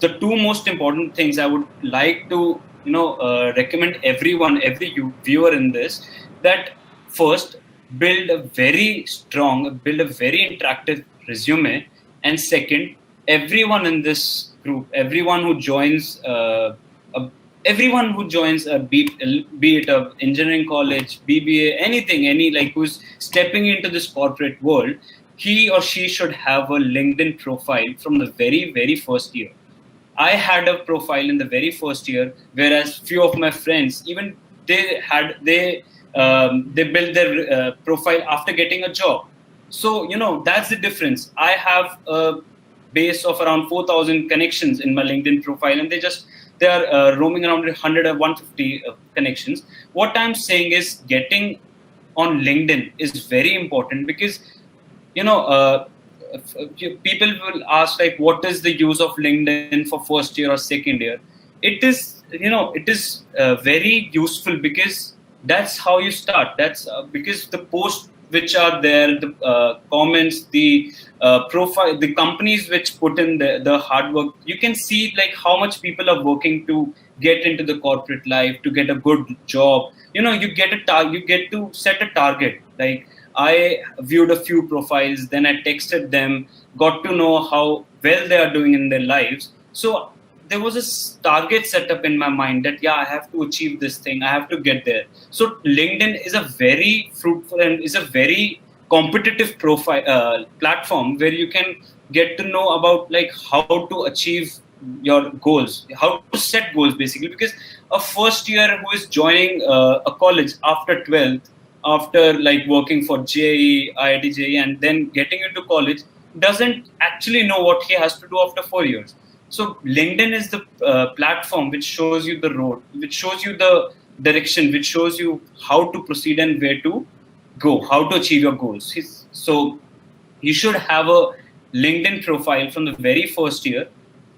the two most important things I would like to recommend every viewer in this, that first, build a very interactive resume, and second, everyone in this group, everyone who joins be it a engineering college, BBA, anything, who's stepping into this corporate world, he or she should have a LinkedIn profile from the very, very first year. I had a profile in the very first year, whereas few of my friends, even they built their profile after getting a job. So that's the difference. I have a base of around 4,000 connections in my LinkedIn profile, and they are roaming around 100 or 150 connections. What I'm saying is, getting on LinkedIn is very important, because people will ask, like, what is the use of LinkedIn for first year or second year? It is very useful, because that's how you start. That's because the posts which are there, the comments, the profile, the companies which put in the hard work, you can see, like, how much people are working to get into the corporate life, to get a good job. You get to set a target. Like, I viewed a few profiles, then I texted them, got to know how well they are doing in their lives. So there was a target set up in my mind that I have to achieve this thing, I have to get there. So LinkedIn is a very fruitful and is a very competitive profile platform where you can get to know about like how to achieve your goals, how to set goals basically. Because a first year who is joining a college after 12th, after like working for JEE, IIT JEE, and then getting into college, doesn't actually know what he has to do after 4 years. So LinkedIn is the platform which shows you the road, which shows you the direction, which shows you how to proceed and where to go, how to achieve your goals. So you should have a LinkedIn profile from the very first year.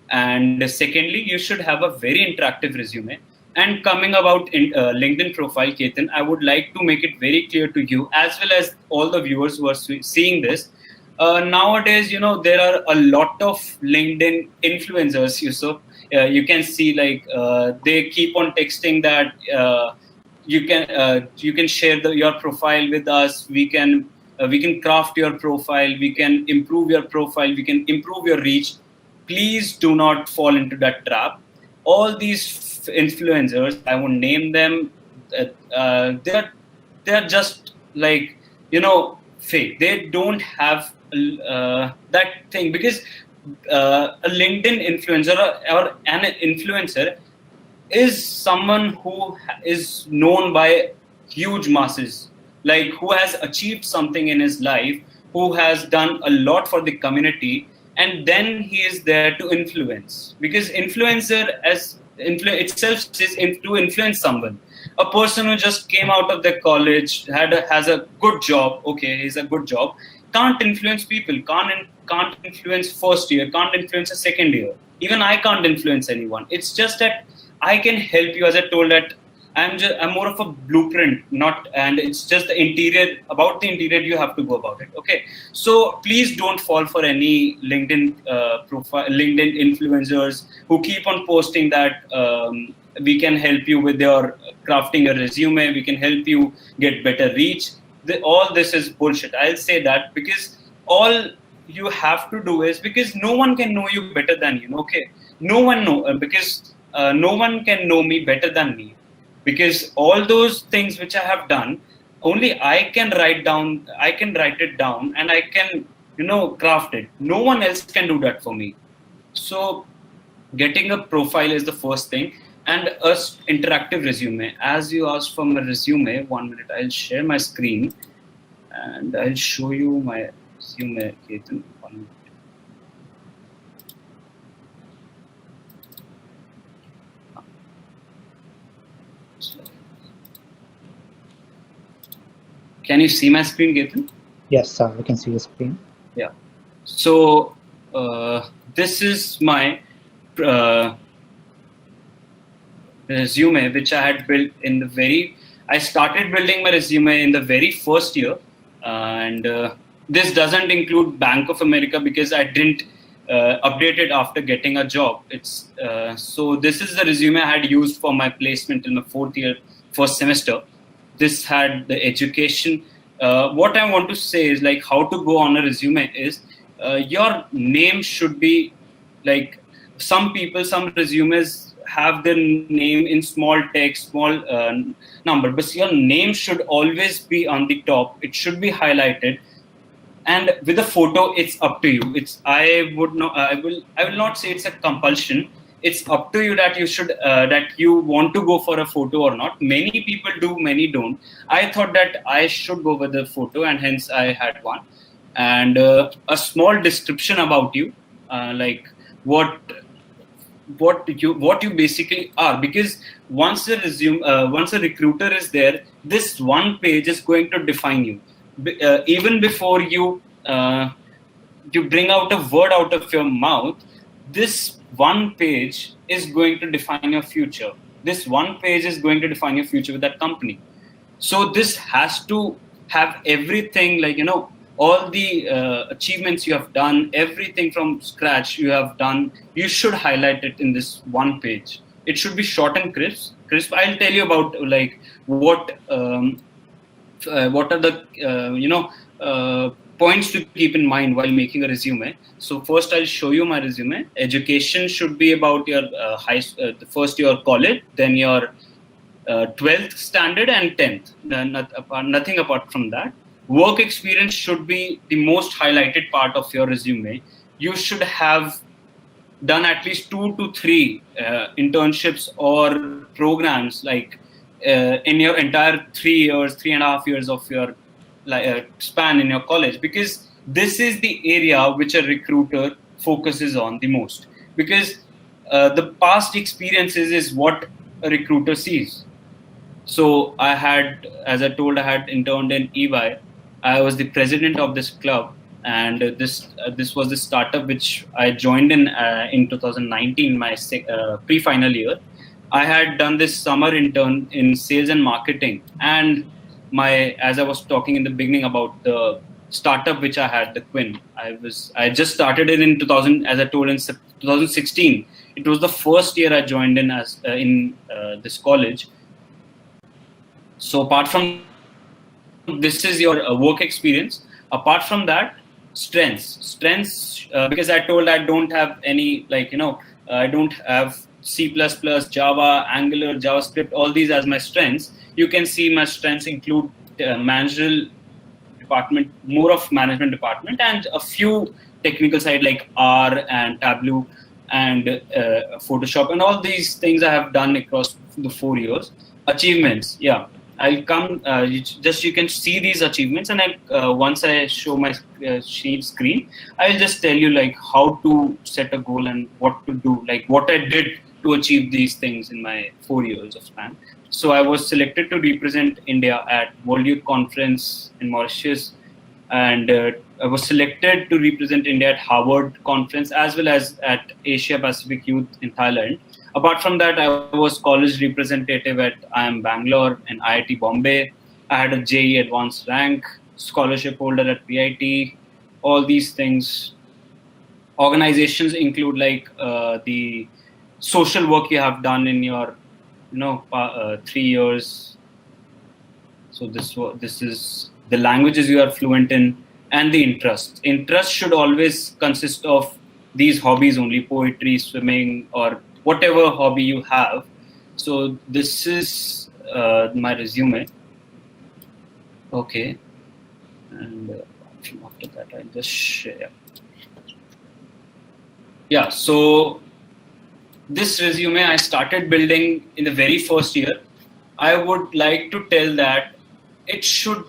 And secondly, you should have a very interactive resume. And coming about LinkedIn profile, Ketan, I would like to make it very clear to you as well as all the viewers who are seeing this. Nowadays, there are a lot of LinkedIn influencers, Yusuf. You can see like they keep on texting that you can share your profile with us. We can craft your profile. We can improve your profile. We can improve your reach. Please do not fall into that trap. All these influencers, I won't name them. They're just like fake. They don't have that thing, because a LinkedIn influencer or an influencer is someone who is known by huge masses, like who has achieved something in his life, who has done a lot for the community, and then he is there to influence. Because influencer itself says to influence someone. A person who just came out of the college, has a good job, okay, he's a good job, can't influence people, can't influence first year, can't influence a second year. Even I can't influence anyone. It's just that I can help you, as I told, that I'm more of a blueprint, and it's just the interior. About the interior, you have to go about it. Okay, so please don't fall for any LinkedIn profile, LinkedIn influencers who keep on posting that we can help you with your crafting a resume, we can help you get better reach. All this is bullshit. I'll say that, because all you have to do is, because no one can know you better than you. Okay, no one can know me better than me. Because all those things which I have done, only I can write it down, and I can, craft it. No one else can do that for me. So getting a profile is the first thing, and a interactive resume. As you asked for my resume, 1 minute, I'll share my screen and I'll show you my resume, Ketan. 1 minute. Can you see my screen, Ketan? Yes, sir, we can see the screen. Yeah. So this is my resume, which I had built I started building my resume in the very first year. And this doesn't include Bank of America, because I didn't update it after getting a job. So this is the resume I had used for my placement in my first semester. This had the education. What I want to say is, like, how to go on a resume is your name should be like, some resumes have their name in small text, small number, but your name should always be on the top. It should be highlighted. And with a photo, it's up to you. I will not say it's a compulsion. It's up to you that you want to go for a photo or not. Many people do, many don't. I thought that I should go with a photo, and hence I had one. And a small description about you, like what you basically are. Because once a recruiter is there, this one page is going to define you. Even before you bring out a word out of your mouth, this one page is going to define your future. This one page is going to define your future with that company. So this has to have everything, like, all the achievements you have done, everything from scratch you have done. You should highlight it in this one page. It should be short and crisp. I'll tell you about what are the points to keep in mind while making a resume. So first I'll show you my resume. Education should be about your first year college, then your 12th standard and 10th. Nothing apart from that. Work experience should be the most highlighted part of your resume. You should have done at least 2 to 3 internships or programs like in your entire 3.5 years of your span in your college, because this is the area which a recruiter focuses on the most, because the past experiences is what a recruiter sees. So I had, as I told, I had interned in EY. I was the president of this club, and this was the startup which I joined in 2019, my pre-final year. I had done this summer intern in sales and marketing, and as I was talking in the beginning about the startup which I had, the Quinn. I just started it in 2000, as I told, in 2016. It was the first year I joined in as in this college. So apart from this is your work experience. Apart from that, strengths, because I told I don't have any, I don't have C++, Java, Angular, JavaScript, all these as my strengths. You can see my strengths include managerial department, more of management department, and a few technical side like R and Tableau and Photoshop, and all these things I have done across the 4 years. Achievements, yeah. I'll come, you can see these achievements, and once I show my sheet screen, I'll just tell you like how to set a goal and what to do, like what I did to achieve these things in my 4 years of span. So I was selected to represent India at World Youth Conference in Mauritius, and I was selected to represent India at Harvard Conference as well as at Asia Pacific Youth in Thailand. Apart from that, I was college representative at IIM Bangalore and IIT Bombay. I had a JEE advanced rank, scholarship holder at PIT, all these things. Organizations include like the social work you have done in your 3 years. So this is the languages you are fluent in, and the interest. Interest should always consist of these hobbies only: poetry, swimming, or whatever hobby you have. So this is my resume. Okay, and after that I'll just share. Yeah, so this resume I started building in the very first year. I would like to tell that it should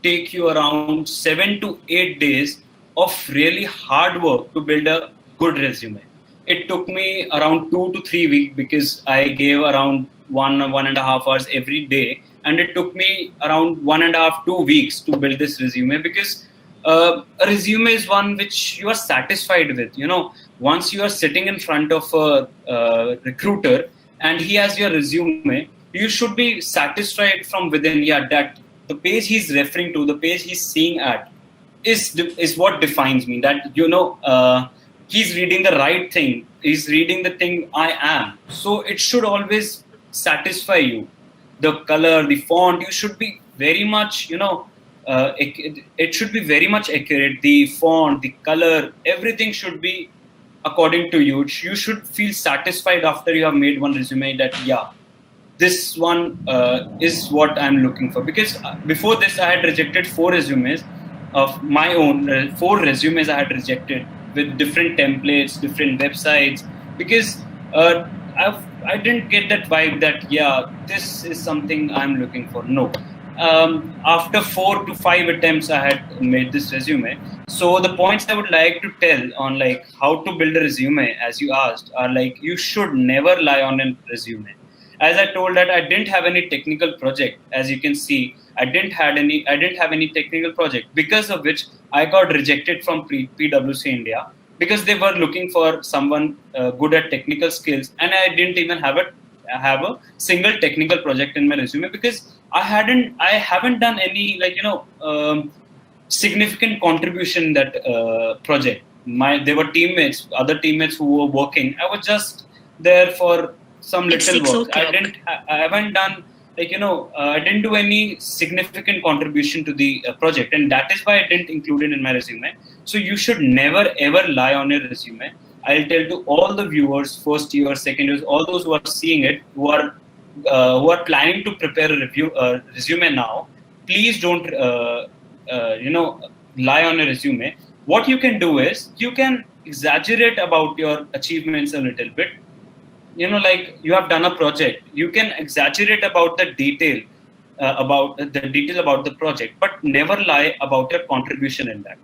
take you around 7 to 8 days of really hard work to build a good resume. It took me around 2 to 3 weeks because I gave around 1.5 hours every day, and it took me around 1.5 to 2 weeks to build this resume, because a resume is one which you are satisfied with. Once you are sitting in front of a recruiter and he has your resume, you should be satisfied from within. Yeah, that the page he's referring to, the page he's seeing at, is what defines me. That he's reading the right thing. He's reading the thing I am. So it should always satisfy you. The color, the font, you should be very much, it should be very much accurate. The font, the color, everything should be according to you. You should feel satisfied after you have made one resume that, yeah, this one is what I'm looking for. Because before this, I had rejected 4 resumes of my own. 4 resumes I had rejected with different templates, different websites, because I didn't get that vibe that, yeah, this is something I'm looking for. No. After 4 to 5 attempts, I had made this resume. So the points I would like to tell on like how to build a resume, as you asked, are like, you should never lie on a resume. As I told that I didn't have any technical project. As you can see, I didn't have any technical project, because of which I got rejected from PwC India, because they were looking for someone good at technical skills, and I didn't even have a single technical project in my resume, because I haven't done any significant contribution in that project. There were other teammates who were working. I was just there for some little work. Okay. I haven't done like, I didn't do any significant contribution to the project, and that is why I didn't include it in my resume. So you should never ever lie on your resume. I'll tell to all the viewers, first year, second years, all those who are seeing it, who are planning to prepare a resume now, please don't lie on a resume. What you can do is you can exaggerate about your achievements a little bit. Like you have done a project, you can exaggerate about the detail about the project, but never lie about your contribution in that.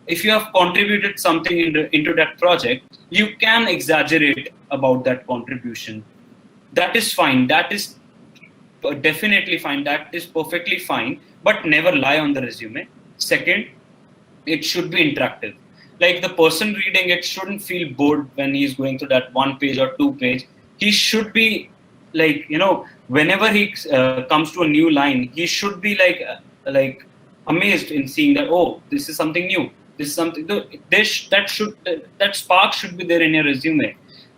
If you have contributed something into that project, you can exaggerate about that contribution. That is fine. That is definitely fine. That is perfectly fine, but never lie on the resume. Second, it should be interactive. Like the person reading it shouldn't feel bored when he's going through that 1 page or 2 page. He should be like, whenever he comes to a new line, he should be like amazed in seeing that, oh, this is something new. This is something that spark should be there in your resume.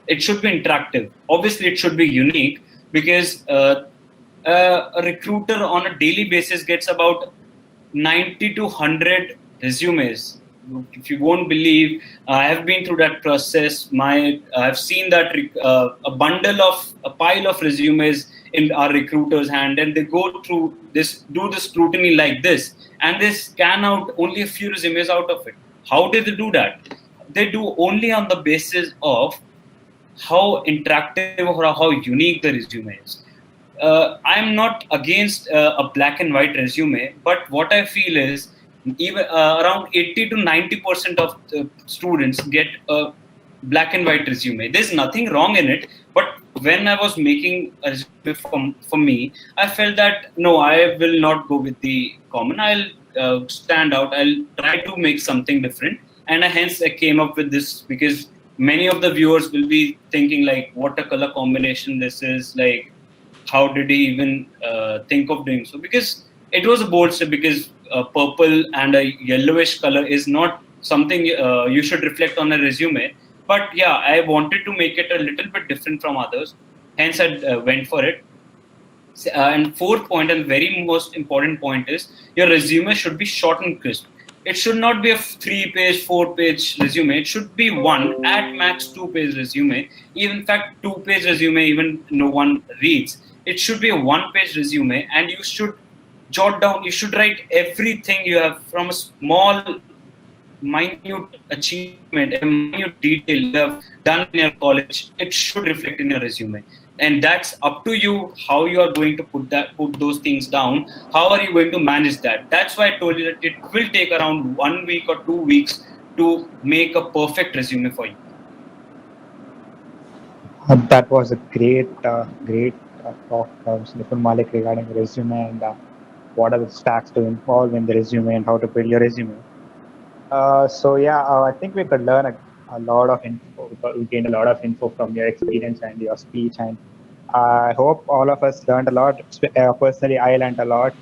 It should be interactive. Obviously, it should be unique, because a recruiter on a daily basis gets about 90 to 100 resumes. If you won't believe, I have been through that process. I've seen that a pile of resumes in our recruiter's hand, and they go through this, do the scrutiny like this, and they scan out only a few resumes out of it. How did they do that? They do only on the basis of how interactive or how unique the resume is. I'm not against a black and white resume, but what I feel is even around 80 to 90% of students get a black and white resume. There's nothing wrong in it, but when I was making a resume for me, I felt that no, I will not go with the common. I'll stand out. I'll try to make something different, and hence I came up with this, because many of the viewers will be thinking like, what a color combination this is, like how did he even think of doing so? Because it was a bold step, because purple and a yellowish color is not something you should reflect on a resume. But yeah, I wanted to make it a little bit different from others, hence I went for it. And fourth point, and very most important point, is your resume should be short and crisp. It should not be a 3-page, 4-page resume. It should be 1, at max 2-page resume. Even in fact, 2-page resume, even no one reads. It should be a 1-page resume, and you should jot down, you should write everything you have, from a small, minute achievement, a minute detail you have done in your college. It should reflect in your resume. And that's up to you how you are going to put those things down. How are you going to manage that? That's why I told you that it will take around 1 week or 2 weeks to make a perfect resume for you. That was a great talk, Nipun Malik, regarding the resume and what are the stacks to involve in the resume and how to build your resume. I think we could learn a lot of info. We gained a lot of info from your experience and your speech, and I hope all of us learned a lot. Personally, I learned a lot.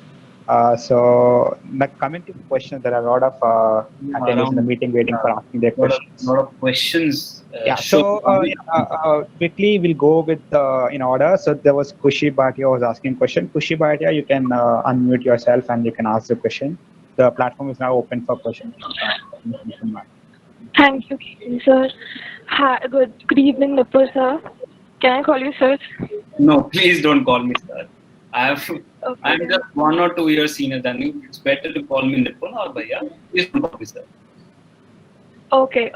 Coming to questions, there are a lot of attendees in the meeting waiting for asking their questions. A lot of questions. Quickly we'll go with in order. So there was Kushi Bhatia was asking a question. Kushi Bhatia, you can unmute yourself and you can ask the question. The platform is now open for questions. Thank you, sir. Hi, good evening, Nipun sir. Can I call you sir? No, please don't call me sir. I'm just 1 or 2 years senior than you. It's better to call me Nipun or Bhaiya. Please don't call me sir. Okay,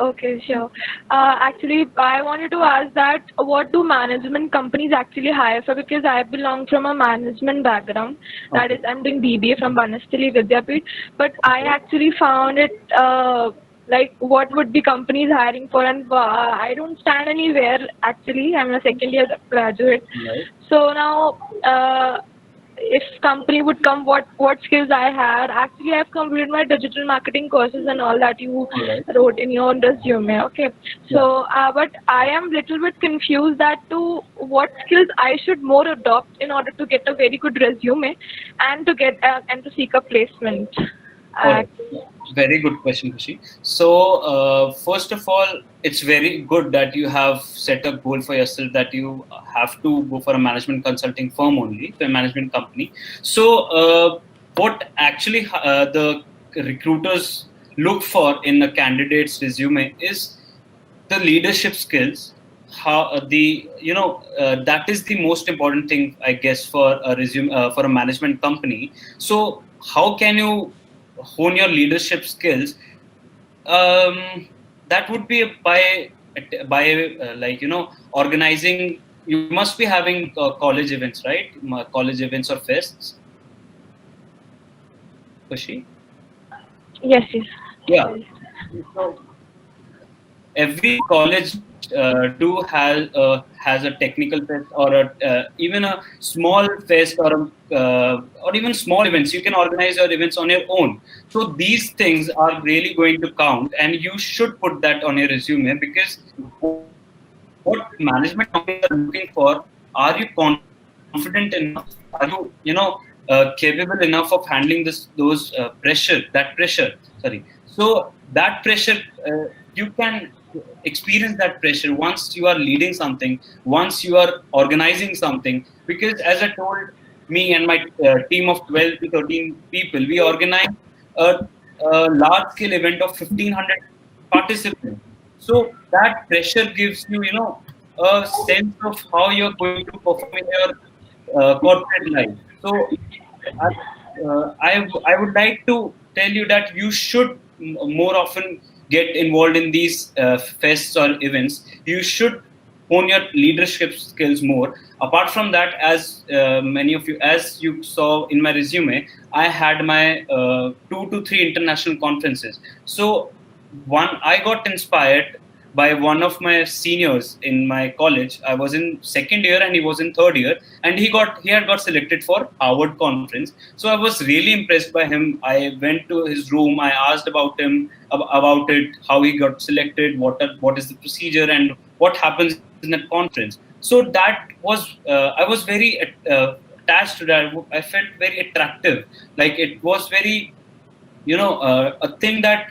sure. Actually, I wanted to ask that what do management companies actually hire for? Because I belong from a management background. That is, I'm doing BBA from Banastali Vidyapith. But I actually found it like what would be companies hiring for, and I don't stand anywhere actually. I'm a second year graduate. Right. So now, if company would come, what skills I had. Actually, I've completed my digital marketing courses and all that you wrote in your resume. Okay. So, but I am little bit confused that to what skills I should more adopt in order to get a very good resume and to get and to seek a placement. All right. Very good question, Kushi. So, first of all, it's very good that you have set a goal for yourself that you have to go for a management consulting firm only, a management company. So, what actually the recruiters look for in a candidate's resume is the leadership skills. How that is the most important thing, I guess, for a resume for a management company. So, how can you hone your leadership skills? That would be by organizing. You must be having college events, right? College events or fests, Kushi? Yes, yes. Yeah. So every college has a technical fest or even a small fest or even small events. You can organize your events on your own. So these things are really going to count, and you should put that on your resume, because what management companies are looking for: are you confident enough? Are you capable enough of handling that pressure? Sorry. So that pressure, you can experience that pressure once you are leading something, once you are organizing something. Because as I told, me and my team of 12 to 13 people, we organized a large scale event of 1,500 participants. So that pressure gives you, a sense of how you're going to perform in your corporate life. So I, I would like to tell you that you should more often get involved in these fests or events. You should hone your leadership skills more. Apart from that, as you saw in my resume, I had my 2 to 3 international conferences. So I got inspired by one of my seniors in my college. I was in second year and he was in third year, and he had got selected for Harvard conference. So I was really impressed by him. I went to his room. I asked about him, about it, how he got selected, what is the procedure, and what happens in that conference. So that was I was very attached to that. I felt very attractive. Like, it was very, a thing that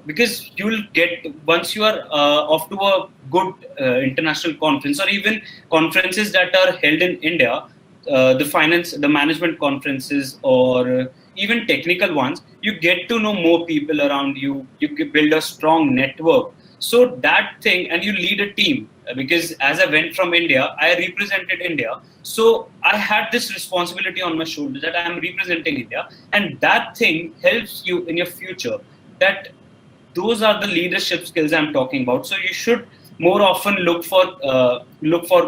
because you'll get, once you are off to a good international conference, or even conferences that are held in India, the management conferences, or even technical ones, you get to know more people around you. You build a strong network. So that thing, and you lead a team, because as I went from India, I represented India. So I had this responsibility on my shoulders that I am representing India, and that thing helps you in your future. That those are the leadership skills I'm talking about. So you should more often look for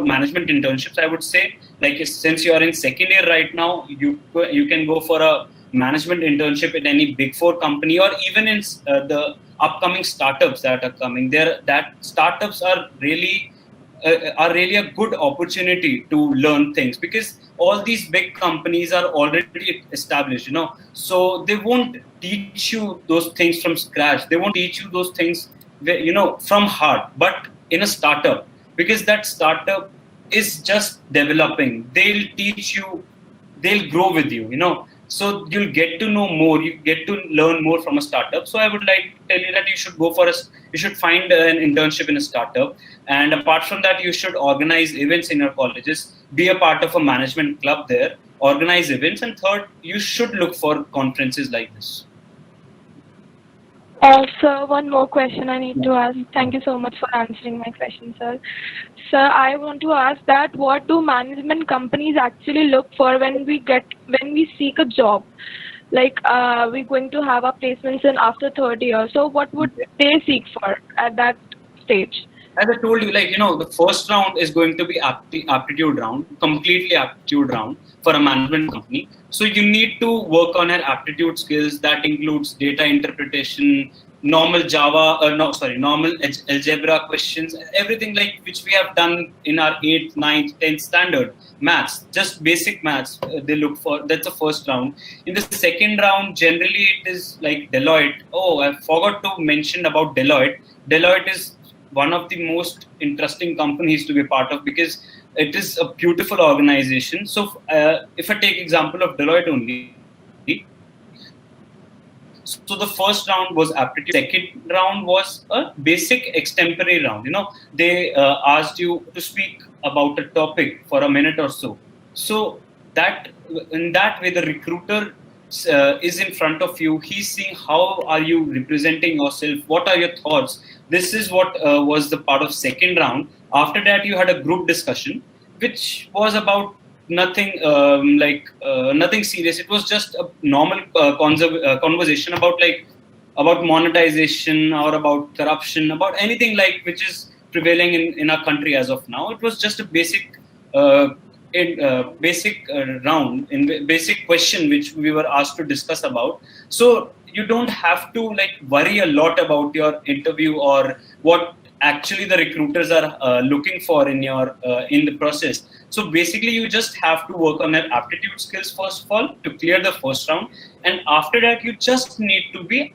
management internships. I would say, like, since you are in second year right now, you can go for a management internship in any Big Four company, or even in the upcoming startups that are coming. That startups are really a good opportunity to learn things, because all these big companies are already established, so they won't teach you those things from scratch. They won't teach you those things, from heart. But in a startup, because that startup is just developing, they'll grow with you, so you'll get to know more, you get to learn more from a startup. So I would like to tell you that you should find an internship in a startup. And apart from that, you should organize events in your colleges, be a part of a management club there, organize events. And third, you should look for conferences like this. Sir, one more question I need to ask. Thank you so much for answering my question, sir. Sir, I want to ask that what do management companies actually look for when we seek a job? Like, we're going to have our placements in after third year. So what would they seek for at that stage? As I told you, the first round is going to be aptitude round, completely aptitude round for a management company. So you need to work on your aptitude skills. That includes data interpretation, normal normal algebra questions, everything like which we have done in our 8th, 9th, 10th standard maths, just basic maths. They look for. That's the first round. In the second round, generally it is like Deloitte. Oh, I forgot to mention about Deloitte. Deloitte is one of the most interesting companies to be part of, because it is a beautiful organization. So if I take example of Deloitte only, so So the first round was aptitude. Second round was a basic extempore round. They asked you to speak about a topic for a minute or so. So that in that way, the recruiter is in front of you. He's seeing how are you representing yourself. What are your thoughts? This is what was the part of second round. After that, you had a group discussion, which was about nothing nothing serious. It was just a normal conversation about monetization or about corruption, about anything which is prevailing in our country as of now. It was just a basic round, in basic question which we were asked to discuss about. So you don't have to worry a lot about your interview or what actually the recruiters are looking for in your in the process. So basically, you just have to work on your aptitude skills first of all to clear the first round, and after that, you just need to keep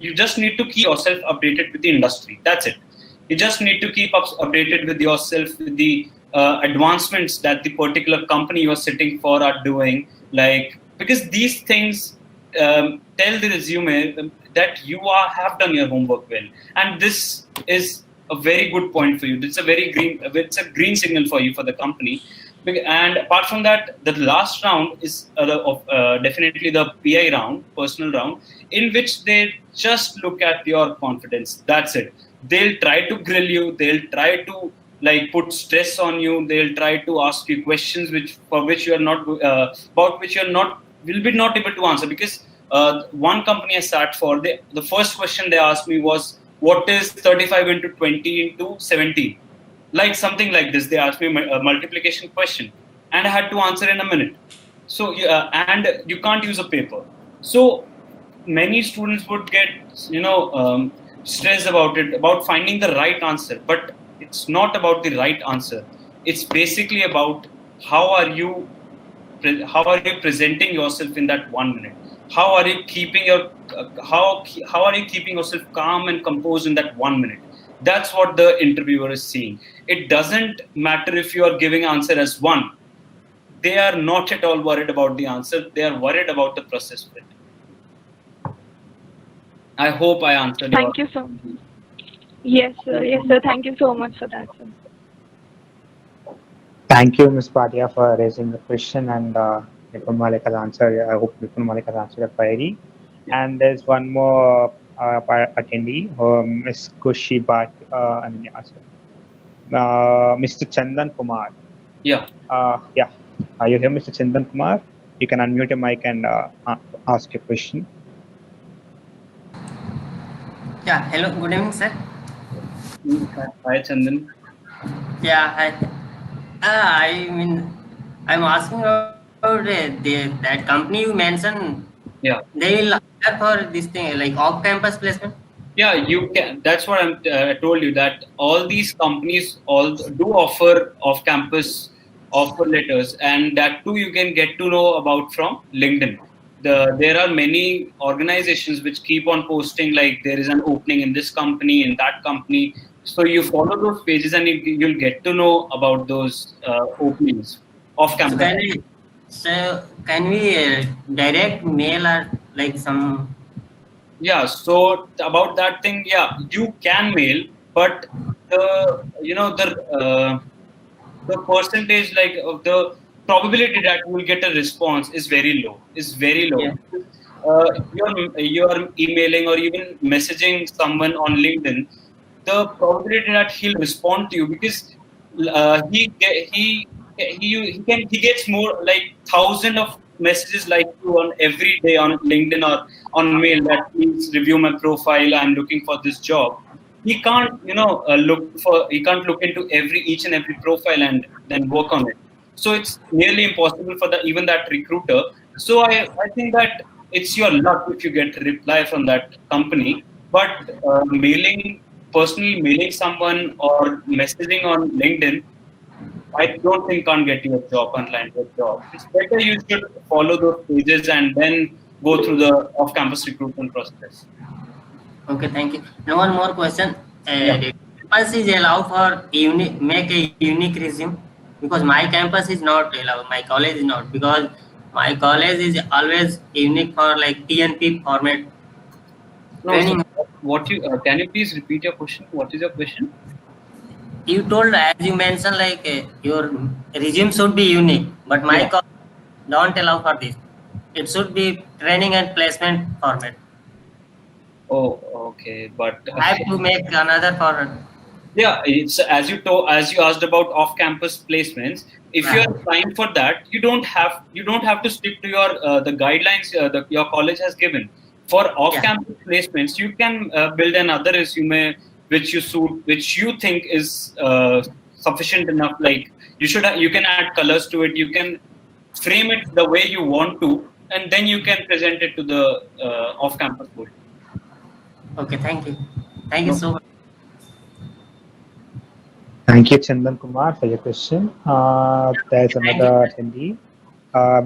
yourself updated with the industry. That's it. You just need to keep updated with yourself, with the advancements that the particular company you are sitting for are doing. Because these things tell the resume that you have done your homework well, and this is a very good point for you. It's a green signal for you, for the company. And apart from that, the last round is definitely the PI round, personal round, in which they just look at your confidence. That's it. They'll try to grill you. They'll try to put stress on you. They'll try to ask you questions about which you're not will be not able to answer. Because one company I sat for, the first question they asked me was, what is 35 into 20 into 17? Something like this. They asked me a multiplication question, and I had to answer in a minute. So, and you can't use a paper. So many students would get, stressed about it, about finding the right answer. But it's not about the right answer. It's basically about how are you presenting yourself in that 1 minute. How are you keeping yourself calm and composed in that 1 minute? That's what the interviewer is seeing. It doesn't matter if you are giving answer as one. They are not at all worried about the answer. They are worried about the process of it. I hope I answered. Thank you so much. Yes, sir. Yes, sir. Thank you so much for that, sir. Thank you, Ms. Bhatia, for raising the question, and Nipun Malik has answered. I hope Nipun Malik has answered the query. And there's one more attendee, Ms. Kushi Mr. Chandan Kumar. Yeah. Yeah. Are you here, Mr. Chandan Kumar? You can unmute your mic and ask your question. Yeah. Hello. Good evening, sir. Hi, Chandan. Yeah. I'm asking about that company you mentioned. Yeah. They will hire for this thing like off-campus placement. Yeah, you can. That's what I told you, that all these companies do offer off-campus offer letters, and that too you can get to know about from LinkedIn. There are many organizations which keep on posting there is an opening in this company, in that company. So you follow those pages and you'll get to know about those openings off campus. So can we direct mail or some? Yeah. So about that thing, yeah, you can mail, but the percentage of the probability that you will get a response is very low. Yeah. You're emailing or even messaging someone on LinkedIn, the probability that he'll respond to you, because he gets more thousands of messages you on every day on LinkedIn or on mail that please review my profile, I'm looking for this job. He can't look into each and every profile and then work on it. So it's nearly impossible for even that recruiter. So I think that it's your luck if you get a reply from that company. But personally mailing someone or messaging on LinkedIn, I don't think can't get you a job, online job. It's better you should follow those pages and then go through the off-campus recruitment process. Okay, thank you. Now one more question. Campus is allowed for make a unique resume, because my campus is not allowed. My college is not, because my college is always unique for TNP format. No, training. so what you can you please repeat your question? What is your question? You told, as you mentioned, like your resume should be unique, but my Yeah. college don't allow for this. It should be training and placement format. Oh, okay. But I have to make another for. yeah, it's as you asked about off-campus placements. If you are applying for that, you don't have to stick to your the guidelines your college has given. For Yeah. off-campus placements, you can build another resume which you think is sufficient enough. Like you can add colors to it. You can frame it the way you want to, and then you can present it to the off-campus board. Okay, thank you. Thank you No. so much. Thank you, Chandan Kumar, for your question. There's Thank you. another attendee,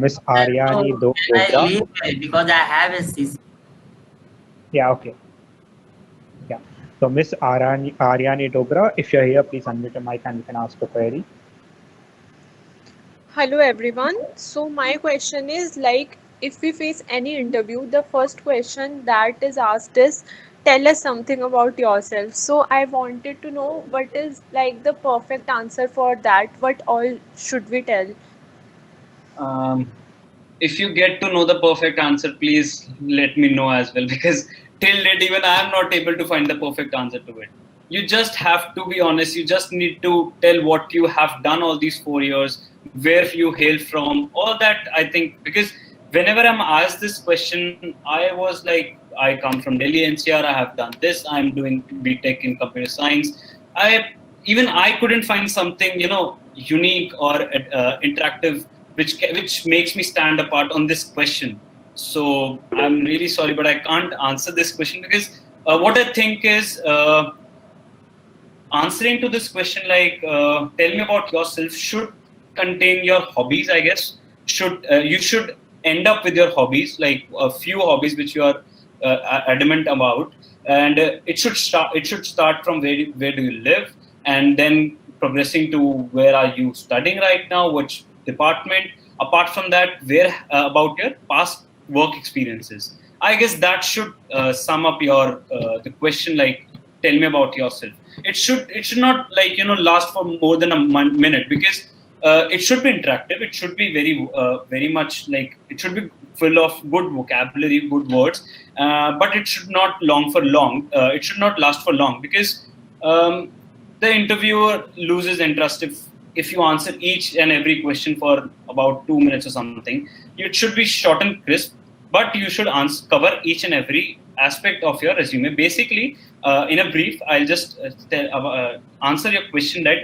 Miss Aryani So, can I Dogra. leave because I have a CC? Yeah, okay. Yeah. So, Miss Aryani Dogra, if you're here, please unmute your mic and you can ask a query. Hello everyone. So my question is like if we face any interview, the first question that is asked is tell us something about yourself. So I wanted to know what is like the perfect answer for that. What all should we tell? If you get to know the perfect answer, please let me know as well, because till date even I am not able to find the perfect answer to it. You just have to be honest. You just need to tell what you have done all these 4 years, where you hail from, all that. I think because whenever I'm asked this question, I was like, I come from Delhi NCR. I have done this. I'm doing BTech in computer science. I couldn't find something unique or interactive which makes me stand apart on this question. So I'm really sorry, but I can't answer this question because what I think is answering to this question, like tell me about yourself, should contain your hobbies. I guess you should end up with your hobbies, like a few hobbies which you are adamant about, and it should start from where do you live, and then progressing to where are you studying right now, which department. Apart from that, where about your past work experiences. I guess that should sum up your the question, like tell me about yourself. It should not last for more than a minute, because it should be interactive. It should be very much like, it should be full of good vocabulary, good words, but it should not it should not last for long, because the interviewer loses interest if you answer each and every question for about 2 minutes or something. It should be short and crisp, but you should cover each and every aspect of your resume. Basically, in a brief, I'll just answer your question, that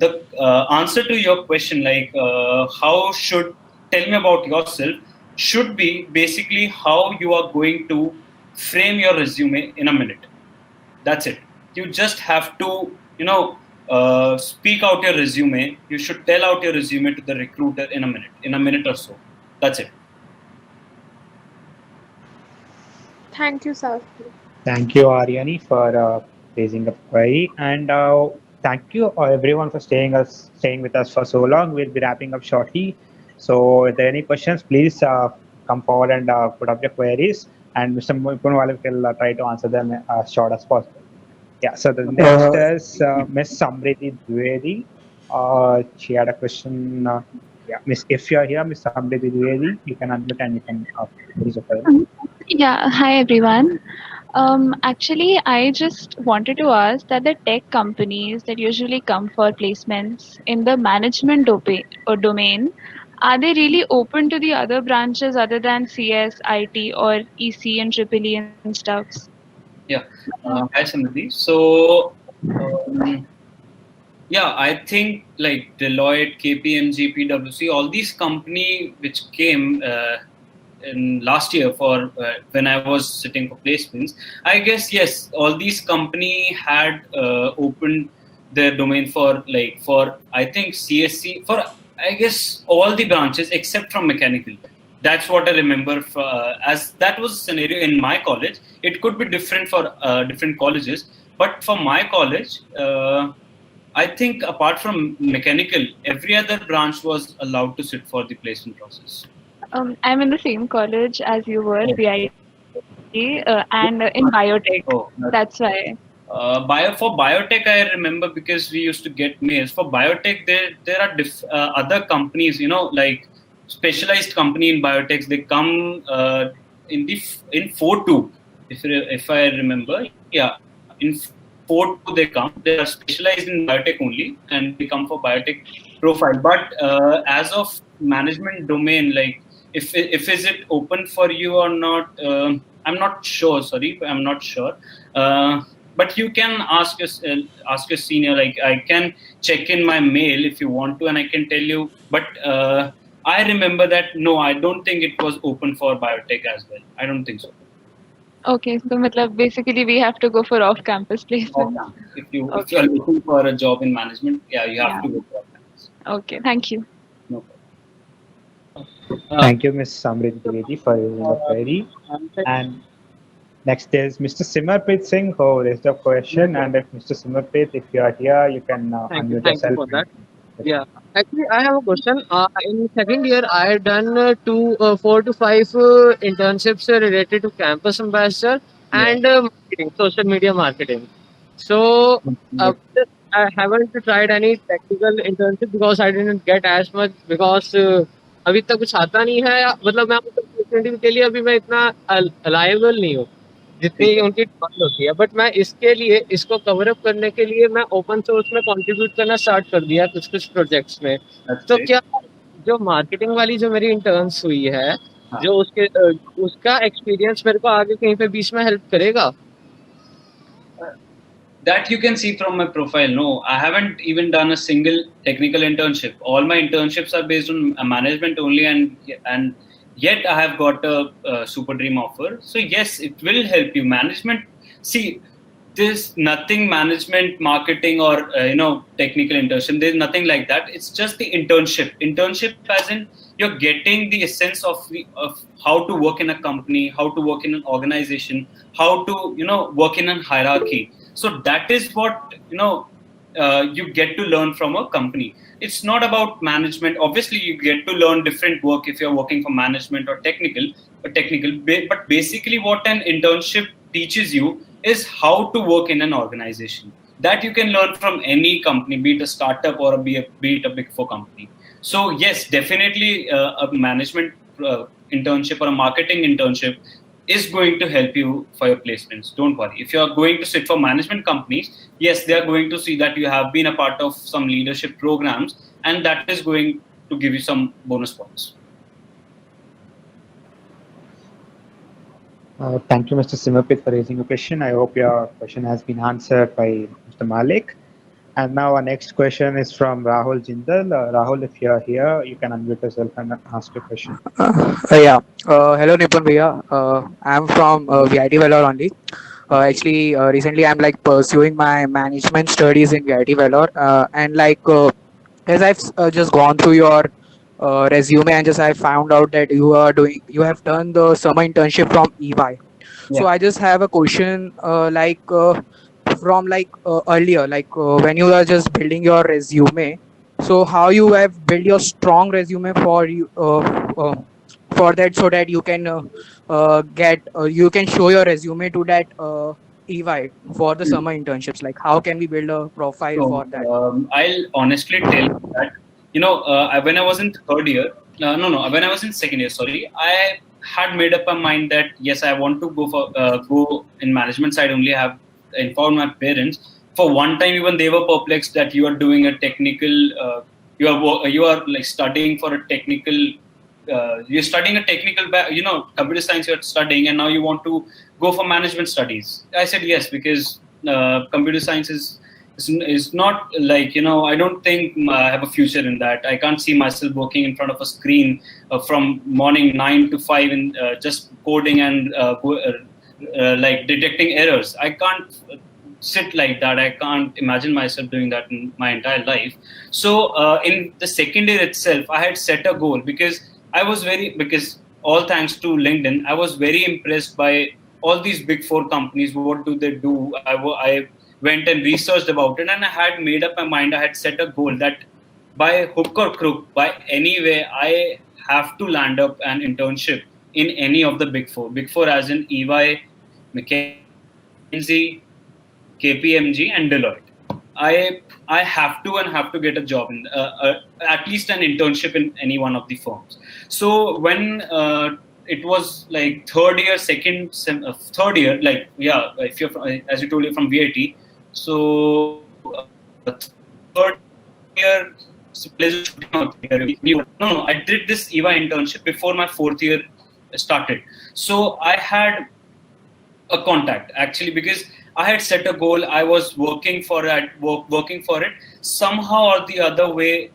the answer to your question, like tell me about yourself, should be basically how you are going to frame your resume in a minute. That's it. You just have to, speak out your resume. You should tell out your resume to the recruiter in a minute or so. That's it. Thank you, sir. Thank you, Aryani, for raising the query, and thank you everyone for staying with us for so long. We'll be wrapping up shortly. So, if there are any questions, please come forward and put up your queries, and Mr. Nipun Malik will try to answer them as short as possible. Yeah. So the next is Miss Samriti Dwivedi. She had a question. Yeah, Miss, if you are here, Miss Samriti Dwivedi, you can unmute and you can raise your query. Yeah, hi everyone. Actually, I just wanted to ask that the tech companies that usually come for placements in the management domain, are they really open to the other branches other than CS, IT, or EC and EEE and stuffs? Yeah. Hi, Samriti. So, yeah, I think like Deloitte, KPMG, PwC, all these companies which came in last year for when I was sitting for placements, I guess yes, all these companies had opened their domain for I think CSC, for I guess all the branches except from mechanical. That's what I remember. As that was a scenario in my college. It could be different for different colleges, but for my college, I think apart from mechanical, every other branch was allowed to sit for the placement process. I'm in the same college as you were, VIT. and in biotech. Oh, That's why. for biotech, I remember because we used to get mails. For biotech, there are other companies, like specialized company in biotech. They come in 4-2, if I remember. Yeah, in 4-2 they come. They are specialized in biotech only, and they come for biotech profile. But as of management domain, like if is it open for you or not, I'm not sure. Sorry, I'm not sure. But you can ask your senior. Like I can check in my mail if you want to, and I can tell you. But I remember that no, I don't think it was open for biotech as well. I don't think so. Okay, so matlab, basically we have to go for off-campus placement. If you are looking for a job in management, yeah, you have to go for off-campus. Okay, thank you. No problem. Thank you, Ms. Samrit Dwivedi, for your query. And next is Mr. Simarpreet Singh, who raised a question. And if Mr. Simarpreet, if you are here, you can unmute Thank you yourself. for that. Yeah, actually, I have a question. In second year, I have done 4 to 5 internships related to campus ambassador and marketing, social media marketing. So I haven't tried any technical internship because I didn't get as much because अभी तक कुछ आता नहीं है मतलब मैं opportunity के लिए अभी मैं इतना अलाइबल नहीं हूँ जितनी उनकी डिमांड होती है बट मैं इसके लिए इसको कवर अप करने के लिए मैं ओपन सोर्स में कंट्रीब्यूट करना स्टार्ट कर दिया कुछ प्रोजेक्ट्स में तो क्या जो मार्केटिंग वाली जो मेरी इंटर्न्स हुई है जो उसका एक्सपीरियंस मेरे को आगे कहीं पे बीच में हेल्प करेगा That you can see from my profile. No, I haven't even done a single technical internship. All my internships are based on management only, and yet I have got a super dream offer. So yes, it will help you. Management. See, there's nothing management, marketing, or technical internship. There's nothing like that. It's just the internship. Internship, as in you're getting the essence of how to work in a company, how to work in an organization, how to work in a hierarchy. So that is what you get to learn from a company. It's not about management. Obviously, you get to learn different work if you're working for management or technical. But basically, what an internship teaches you is how to work in an organization. That you can learn from any company, be it a startup or be it a big four company. So yes, definitely a management internship or a marketing internship is going to help you for your placements. Don't worry. If you are going to sit for management companies, yes, they are going to see that you have been a part of some leadership programs, and that is going to give you some bonus points. Thank you, Mr. Simarpreet, for raising a question. I hope your question has been answered by Mr. Malik. And now our next question is from Rahul Jindal. Rahul, if you are here, you can unmute yourself and ask your question. Yeah. Hello, Nipun Bhaiya. I'm from VIT Vellore only. Actually, recently I'm pursuing my management studies in VIT Vellore. And as I've just gone through your resume and I found out that you have done the summer internship from EY. So I just have a question from earlier, when you are just building your resume, so how you have built your strong resume for you for that, so that you can you can show your resume to that EY for the summer internships. How can we build a profile for that? I'll honestly tell you that when I was in third year, when I was in second year, sorry, I had made up my mind that yes, I want to go in management side only. I have informed my parents. For one time, even they were perplexed that you are doing a technical, you are studying for a technical, you're studying a technical, computer science you're studying, and now you want to go for management studies. I said yes, because computer science is not I don't think I have a future in that. I can't see myself working in front of a screen from morning 9 to 5 and just coding and detecting errors. I can't sit like that. I can't imagine myself doing that in my entire life. So in the second year itself, I had set a goal because all thanks to LinkedIn, I was very impressed by all these big four companies. What do they do? I went and researched about it, and I had made up my mind. I had set a goal that by hook or crook, by any way, I have to land up an internship in any of the big four. Big four as in EY, McKinsey, KPMG, and Deloitte. I have to get a job in at least an internship in any one of the firms. So when it was like third year, like if you're from, as you told, you're from VIT, so third year. No, I did this EY internship before my fourth year started. So I had a contact actually, because I had set a goal. I was working for it. Somehow or the other way,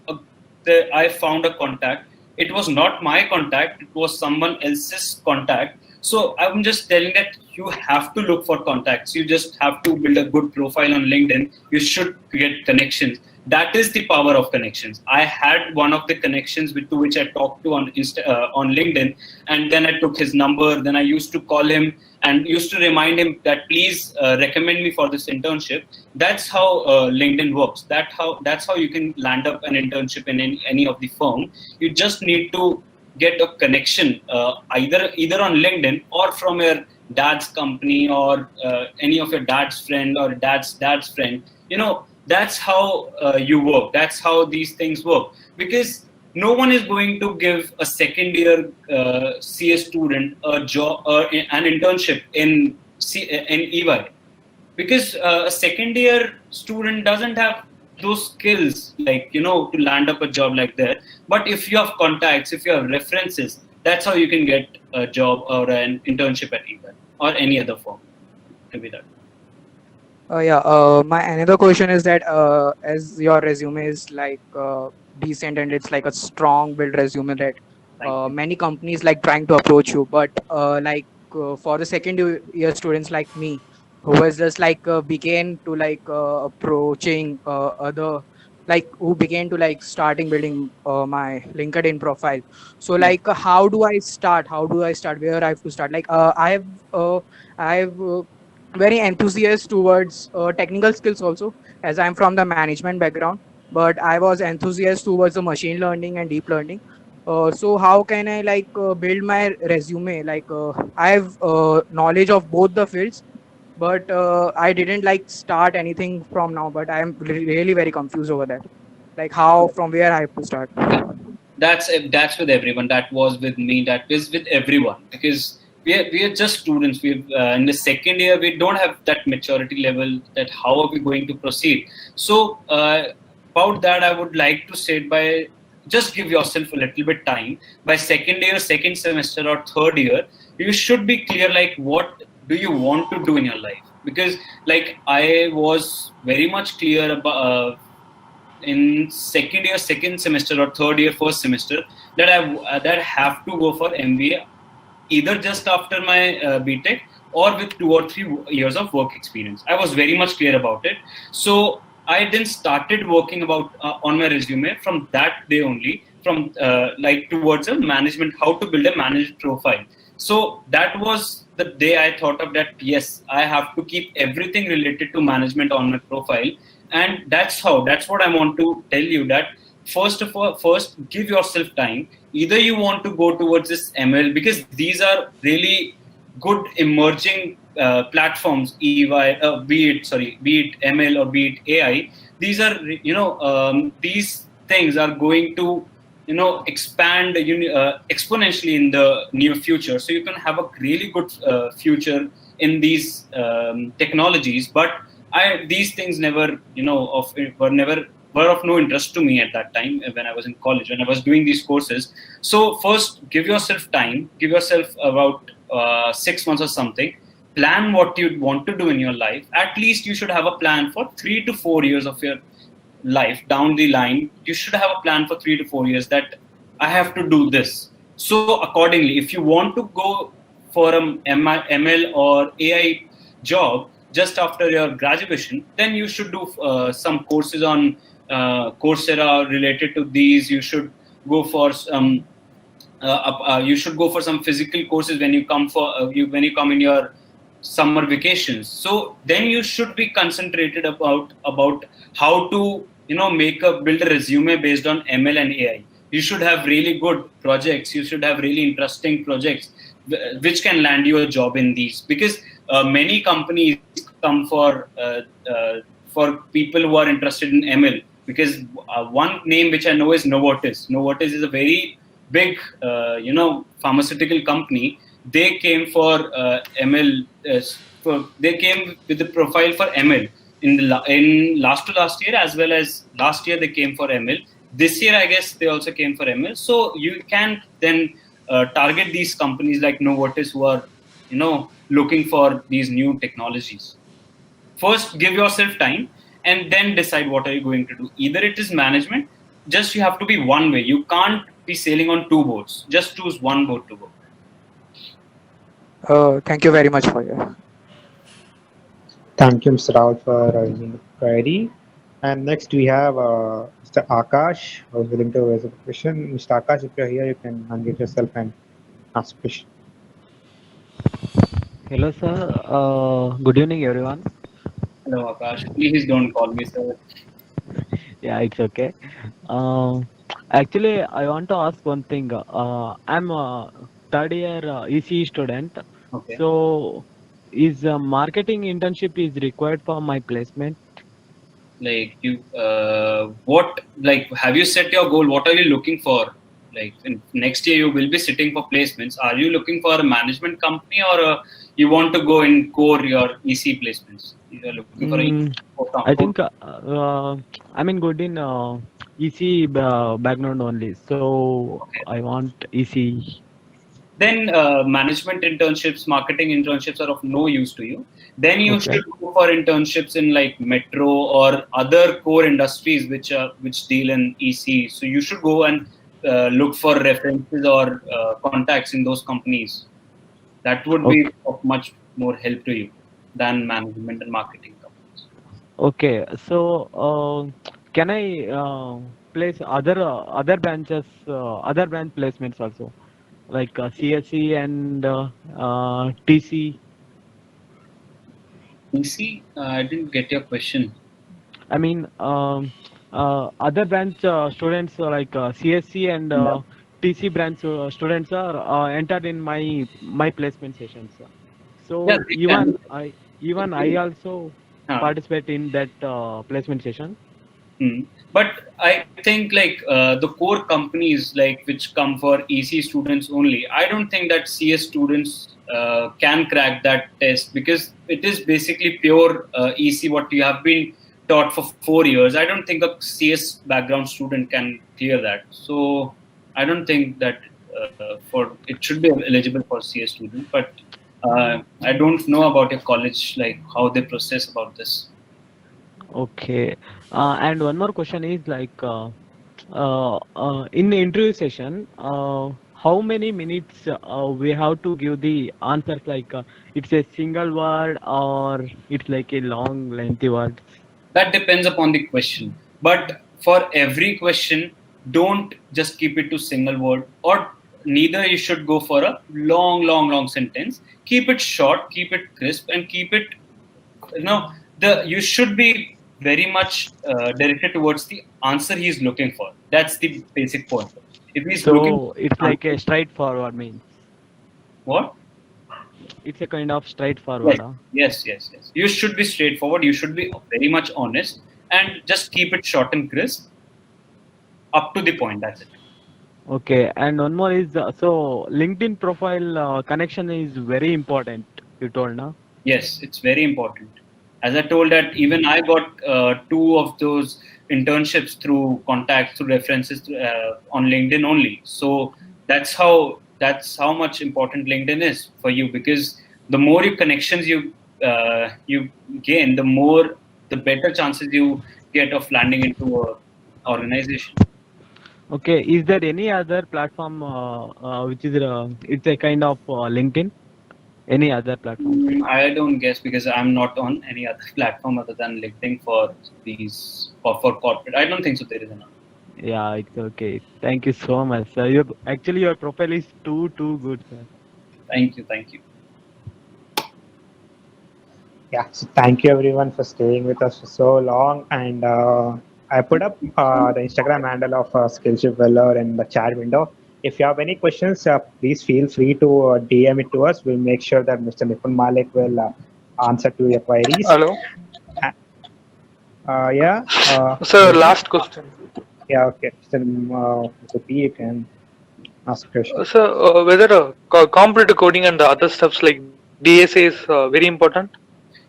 I found a contact. It was not my contact. It was someone else's contact. So I'm just telling that you have to look for contacts. You just have to build a good profile on LinkedIn. You should get connections. That is the power of connections. I had one of the connections to which I talked to on LinkedIn, and then I took his number. Then I used to call him and used to remind him that please recommend me for this internship. That's how LinkedIn works. That's how you can land up an internship in any of the firm. You just need to get a connection either on LinkedIn or from your dad's company or any of your dad's friend or dad's friend. That's how you work. That's how these things work. Because no one is going to give a second year CS student a job or an internship in EY. Because a second year student doesn't have those skills to land up a job like that. But if you have contacts, if you have references, that's how you can get a job or an internship at EY or any other firm. To be that. My another question is that as your resume is decent and it's like a strong build resume that many companies trying to approach you, but for the second year students like me who was just began to approaching other who began to starting building my LinkedIn profile. So how do I start? Where I have to start? I've very enthusiastic towards technical skills also, as I'm from the management background, but I was enthusiastic towards the machine learning and deep learning. So how can I build my resume? I have knowledge of both the fields, but I didn't start anything from now, but I'm really very confused over that. How, from where I have to start? That's with everyone. That was with me. That is with everyone, because we are just students. We in the second year we don't have that maturity level. That how are we going to proceed? So about that, I would like to say by just give yourself a little bit time. By second year, second semester, or third year, you should be clear what do you want to do in your life. Because I was very much clear about in second year, second semester, or third year, first semester that I have to go for MBA. Either just after my BTech or with 2 or 3 years of work experience. I was very much clear about it. So I then started working on my resume from that day only, from towards a management, how to build a managed profile. So that was the day I thought of that, yes, I have to keep everything related to management on my profile. And that's what I want to tell you, that first give yourself time. Either you want to go towards this ML, because these are really good emerging platforms, be it ML or be it AI. These are these things are going to expand exponentially in the near future. So you can have a really good future in these technologies. But these things never were of no interest to me at that time when I was in college, when I was doing these courses. So first, give yourself time, give yourself about 6 months or something, plan what you want to do in your life. At least you should have a plan for 3 to 4 years of your life down the line. You should have a plan for 3 to 4 years that I have to do this. So accordingly, if you want to go for an ML or AI job just after your graduation, then you should do some courses on Coursera related to these. You should go for some physical courses when you come in your summer vacations. So then you should be concentrated about how to build a resume based on ML and AI. You should have really good projects. You should have really interesting projects which can land you a job in these, because many companies come for people who are interested in ML, because one name which I know is Novartis. Novartis is a very big pharmaceutical company. They came for ML. They came with the profile for ML in last to last year, as well as last year they came for ML. This year, I guess they also came for ML. So you can then target these companies like Novartis who are, looking for these new technologies. First, give yourself time and then decide what are you going to do. Either it is management, just you have to be one way. You can't be sailing on two boats. Just choose one boat to go. Thank you very much for your. Thank you, Mr. Rao, for raising the query. And next we have Mr. Akash, who is willing to raise a question. Mr. Akash, if you're here, you can unmute yourself and ask a question. Hello, sir. Good evening, everyone. Hello, Akash. Please don't call me sir. Yeah, it's okay. Actually, I want to ask one thing. I'm a third year ECE student. Okay. So, is marketing internship is required for my placement? Like have you set your goal? What are you looking for? Like in next year, you will be sitting for placements. Are you looking for a management company, or you want to go in core your EC placements? You are looking for I think I'm in good in EC background only. So Okay. I want EC. Then management internships, marketing internships are of no use to you. Then you Okay. should go for internships in like metro or other core industries which deal in EC. So you should go and look for references or contacts in those companies. That would be of much more help to you than management and marketing companies. Okay, so can I place other branches, other branch placements also, like CSE and TC? EC, I didn't get your question. I mean, other branch students like CSC and TC branch students are entered in my placement sessions. So Yeah, they can. even I also participate in that placement session. But I think like the core companies like which come for EC students only, I don't think that CS students can crack that test, because it is basically pure EC what you have been taught for 4 years. I don't think a CS background student can clear that. So I don't think that for it should be eligible for CS student. But I don't know about your college, like how they process about this. Okay, and one more question is like in the interview session, how many minutes we have to give the answers? Like it's a single word or it's like a long lengthy word? That depends upon the question. But for every question, don't just keep it to single word, or neither you should go for a long sentence. Keep it short, keep it crisp, and keep it, you should be very much directed towards the answer he is looking for. That's the basic point. If he's looking So it's like a straightforward means. what? It's a kind of straightforward. Yes. You should be straightforward. You should be very much honest, and just keep it short and crisp, up to the point. That's it. Okay, and one more is so LinkedIn profile connection is very important. You told, na? Yes, it's very important. As I told that even I got 2 of those internships through contacts, through references on LinkedIn only. So that's how much important LinkedIn is for you, because the more connections you gain, the better chances you get of landing into a organization. Okay, is there any other platform which is it's a kind of LinkedIn? Any other platform? I don't guess, because I'm not on any other platform other than LinkedIn for these for corporate. I don't think so. There is another. Yeah, it's okay. Thank you so much, sir. Your profile is too good, sir. Thank you. Yeah, so thank you everyone for staying with us for so long. And I put up the Instagram handle of Skillship Vellore in the chat window. If you have any questions, please feel free to DM it to us. We'll make sure that Mr. Nipun Malik will answer to your queries. Hello. Yeah. Sir, last question. Yeah. Okay. Mr. P, you can ask a question. Sir, whether competitive coding and the other stuffs like DSA is very important?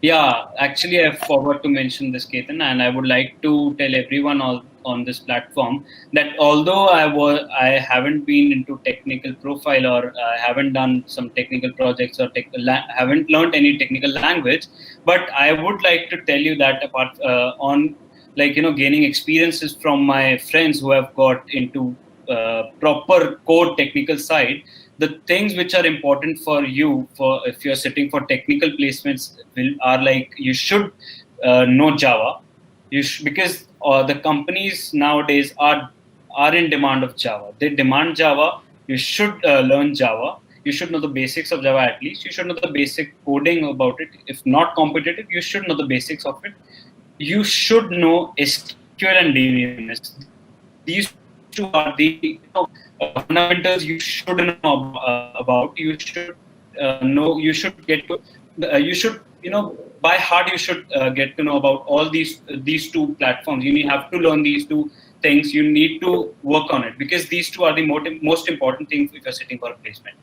Yeah, actually, I forgot to mention this, Ketan, and I would like to tell everyone on this platform that although I haven't been into technical profile, or I haven't done some technical projects, or haven't learned any technical language, but I would like to tell you that apart on gaining experiences from my friends who have got into proper core technical side, the things which are important for you, for if you're sitting for technical placements, are like you should know Java. Because the companies nowadays are in demand of Java. They demand Java. You should learn Java. You should know the basics of Java at least. You should know the basic coding about it. If not competitive, you should know the basics of it. You should know SQL and DBMS. These two are the fundamentals you should know about. You should know. You should get to. You should by heart. You should get to know about all these two platforms. You have to learn these two things. You need to work on it, because these two are the most important things if you're sitting for a placement.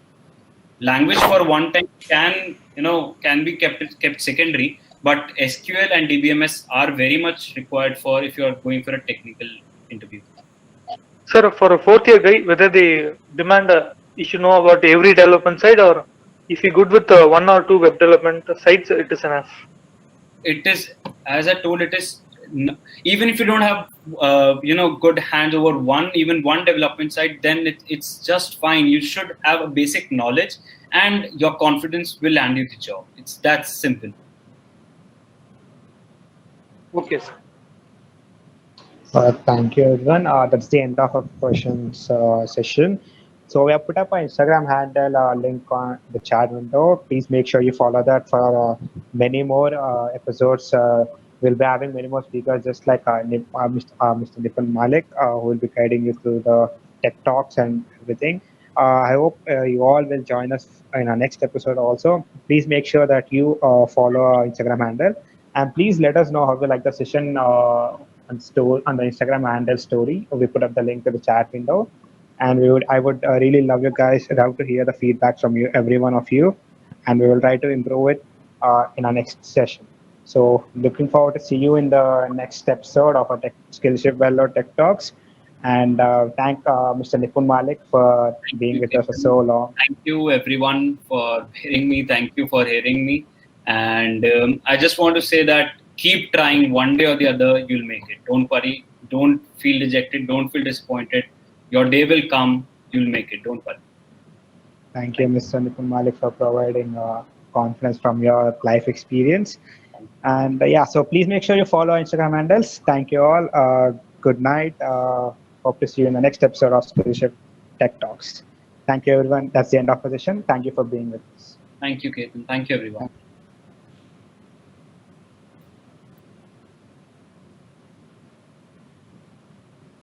Language for one time can be kept secondary, but SQL and DBMS are very much required for if you are going for a technical interview. Sir, for a fourth year guy, whether they demand you should know about every development side, or if you're good with one or two web development sites, it is enough. It is, as I told, it is even if you don't have good hands over one development side, then it's just fine. You should have a basic knowledge, and your confidence will land you the job. It's that simple. Okay, sir. Thank you, everyone. That's the end of our questions session. So we have put up our Instagram handle link on the chat window. Please make sure you follow that for many more episodes. We'll be having many more speakers, just like Mr. Nipun Malik, who will be guiding you through the tech talks and everything. I hope you all will join us in our next episode also. Please make sure that you follow our Instagram handle, and please let us know how you like the session on the Instagram handle story. We put up the link to the chat window, and I would really love you guys. Love to hear the feedback from you, every one of you, and we will try to improve it in our next session. So looking forward to see you in the next episode of our Skillship Vellore Tech Talks. And thank Mr. Nipun Malik for being with us for so long. Thank you, everyone, for hearing me. Thank you for hearing me. And I just want to say that keep trying. One day or the other, you'll make it. Don't worry. Don't feel dejected. Don't feel disappointed. Your day will come. You'll make it. Don't worry. Thank you, Mr. Nipun Malik, for providing confidence from your life experience. And so please make sure you follow our Instagram handles. Thank you all. Good night. Hope to see you in the next episode of Skillship Tech Talks. Thank you, everyone. That's the end of the session. Thank you for being with us. Thank you, Ketan. Thank you, everyone.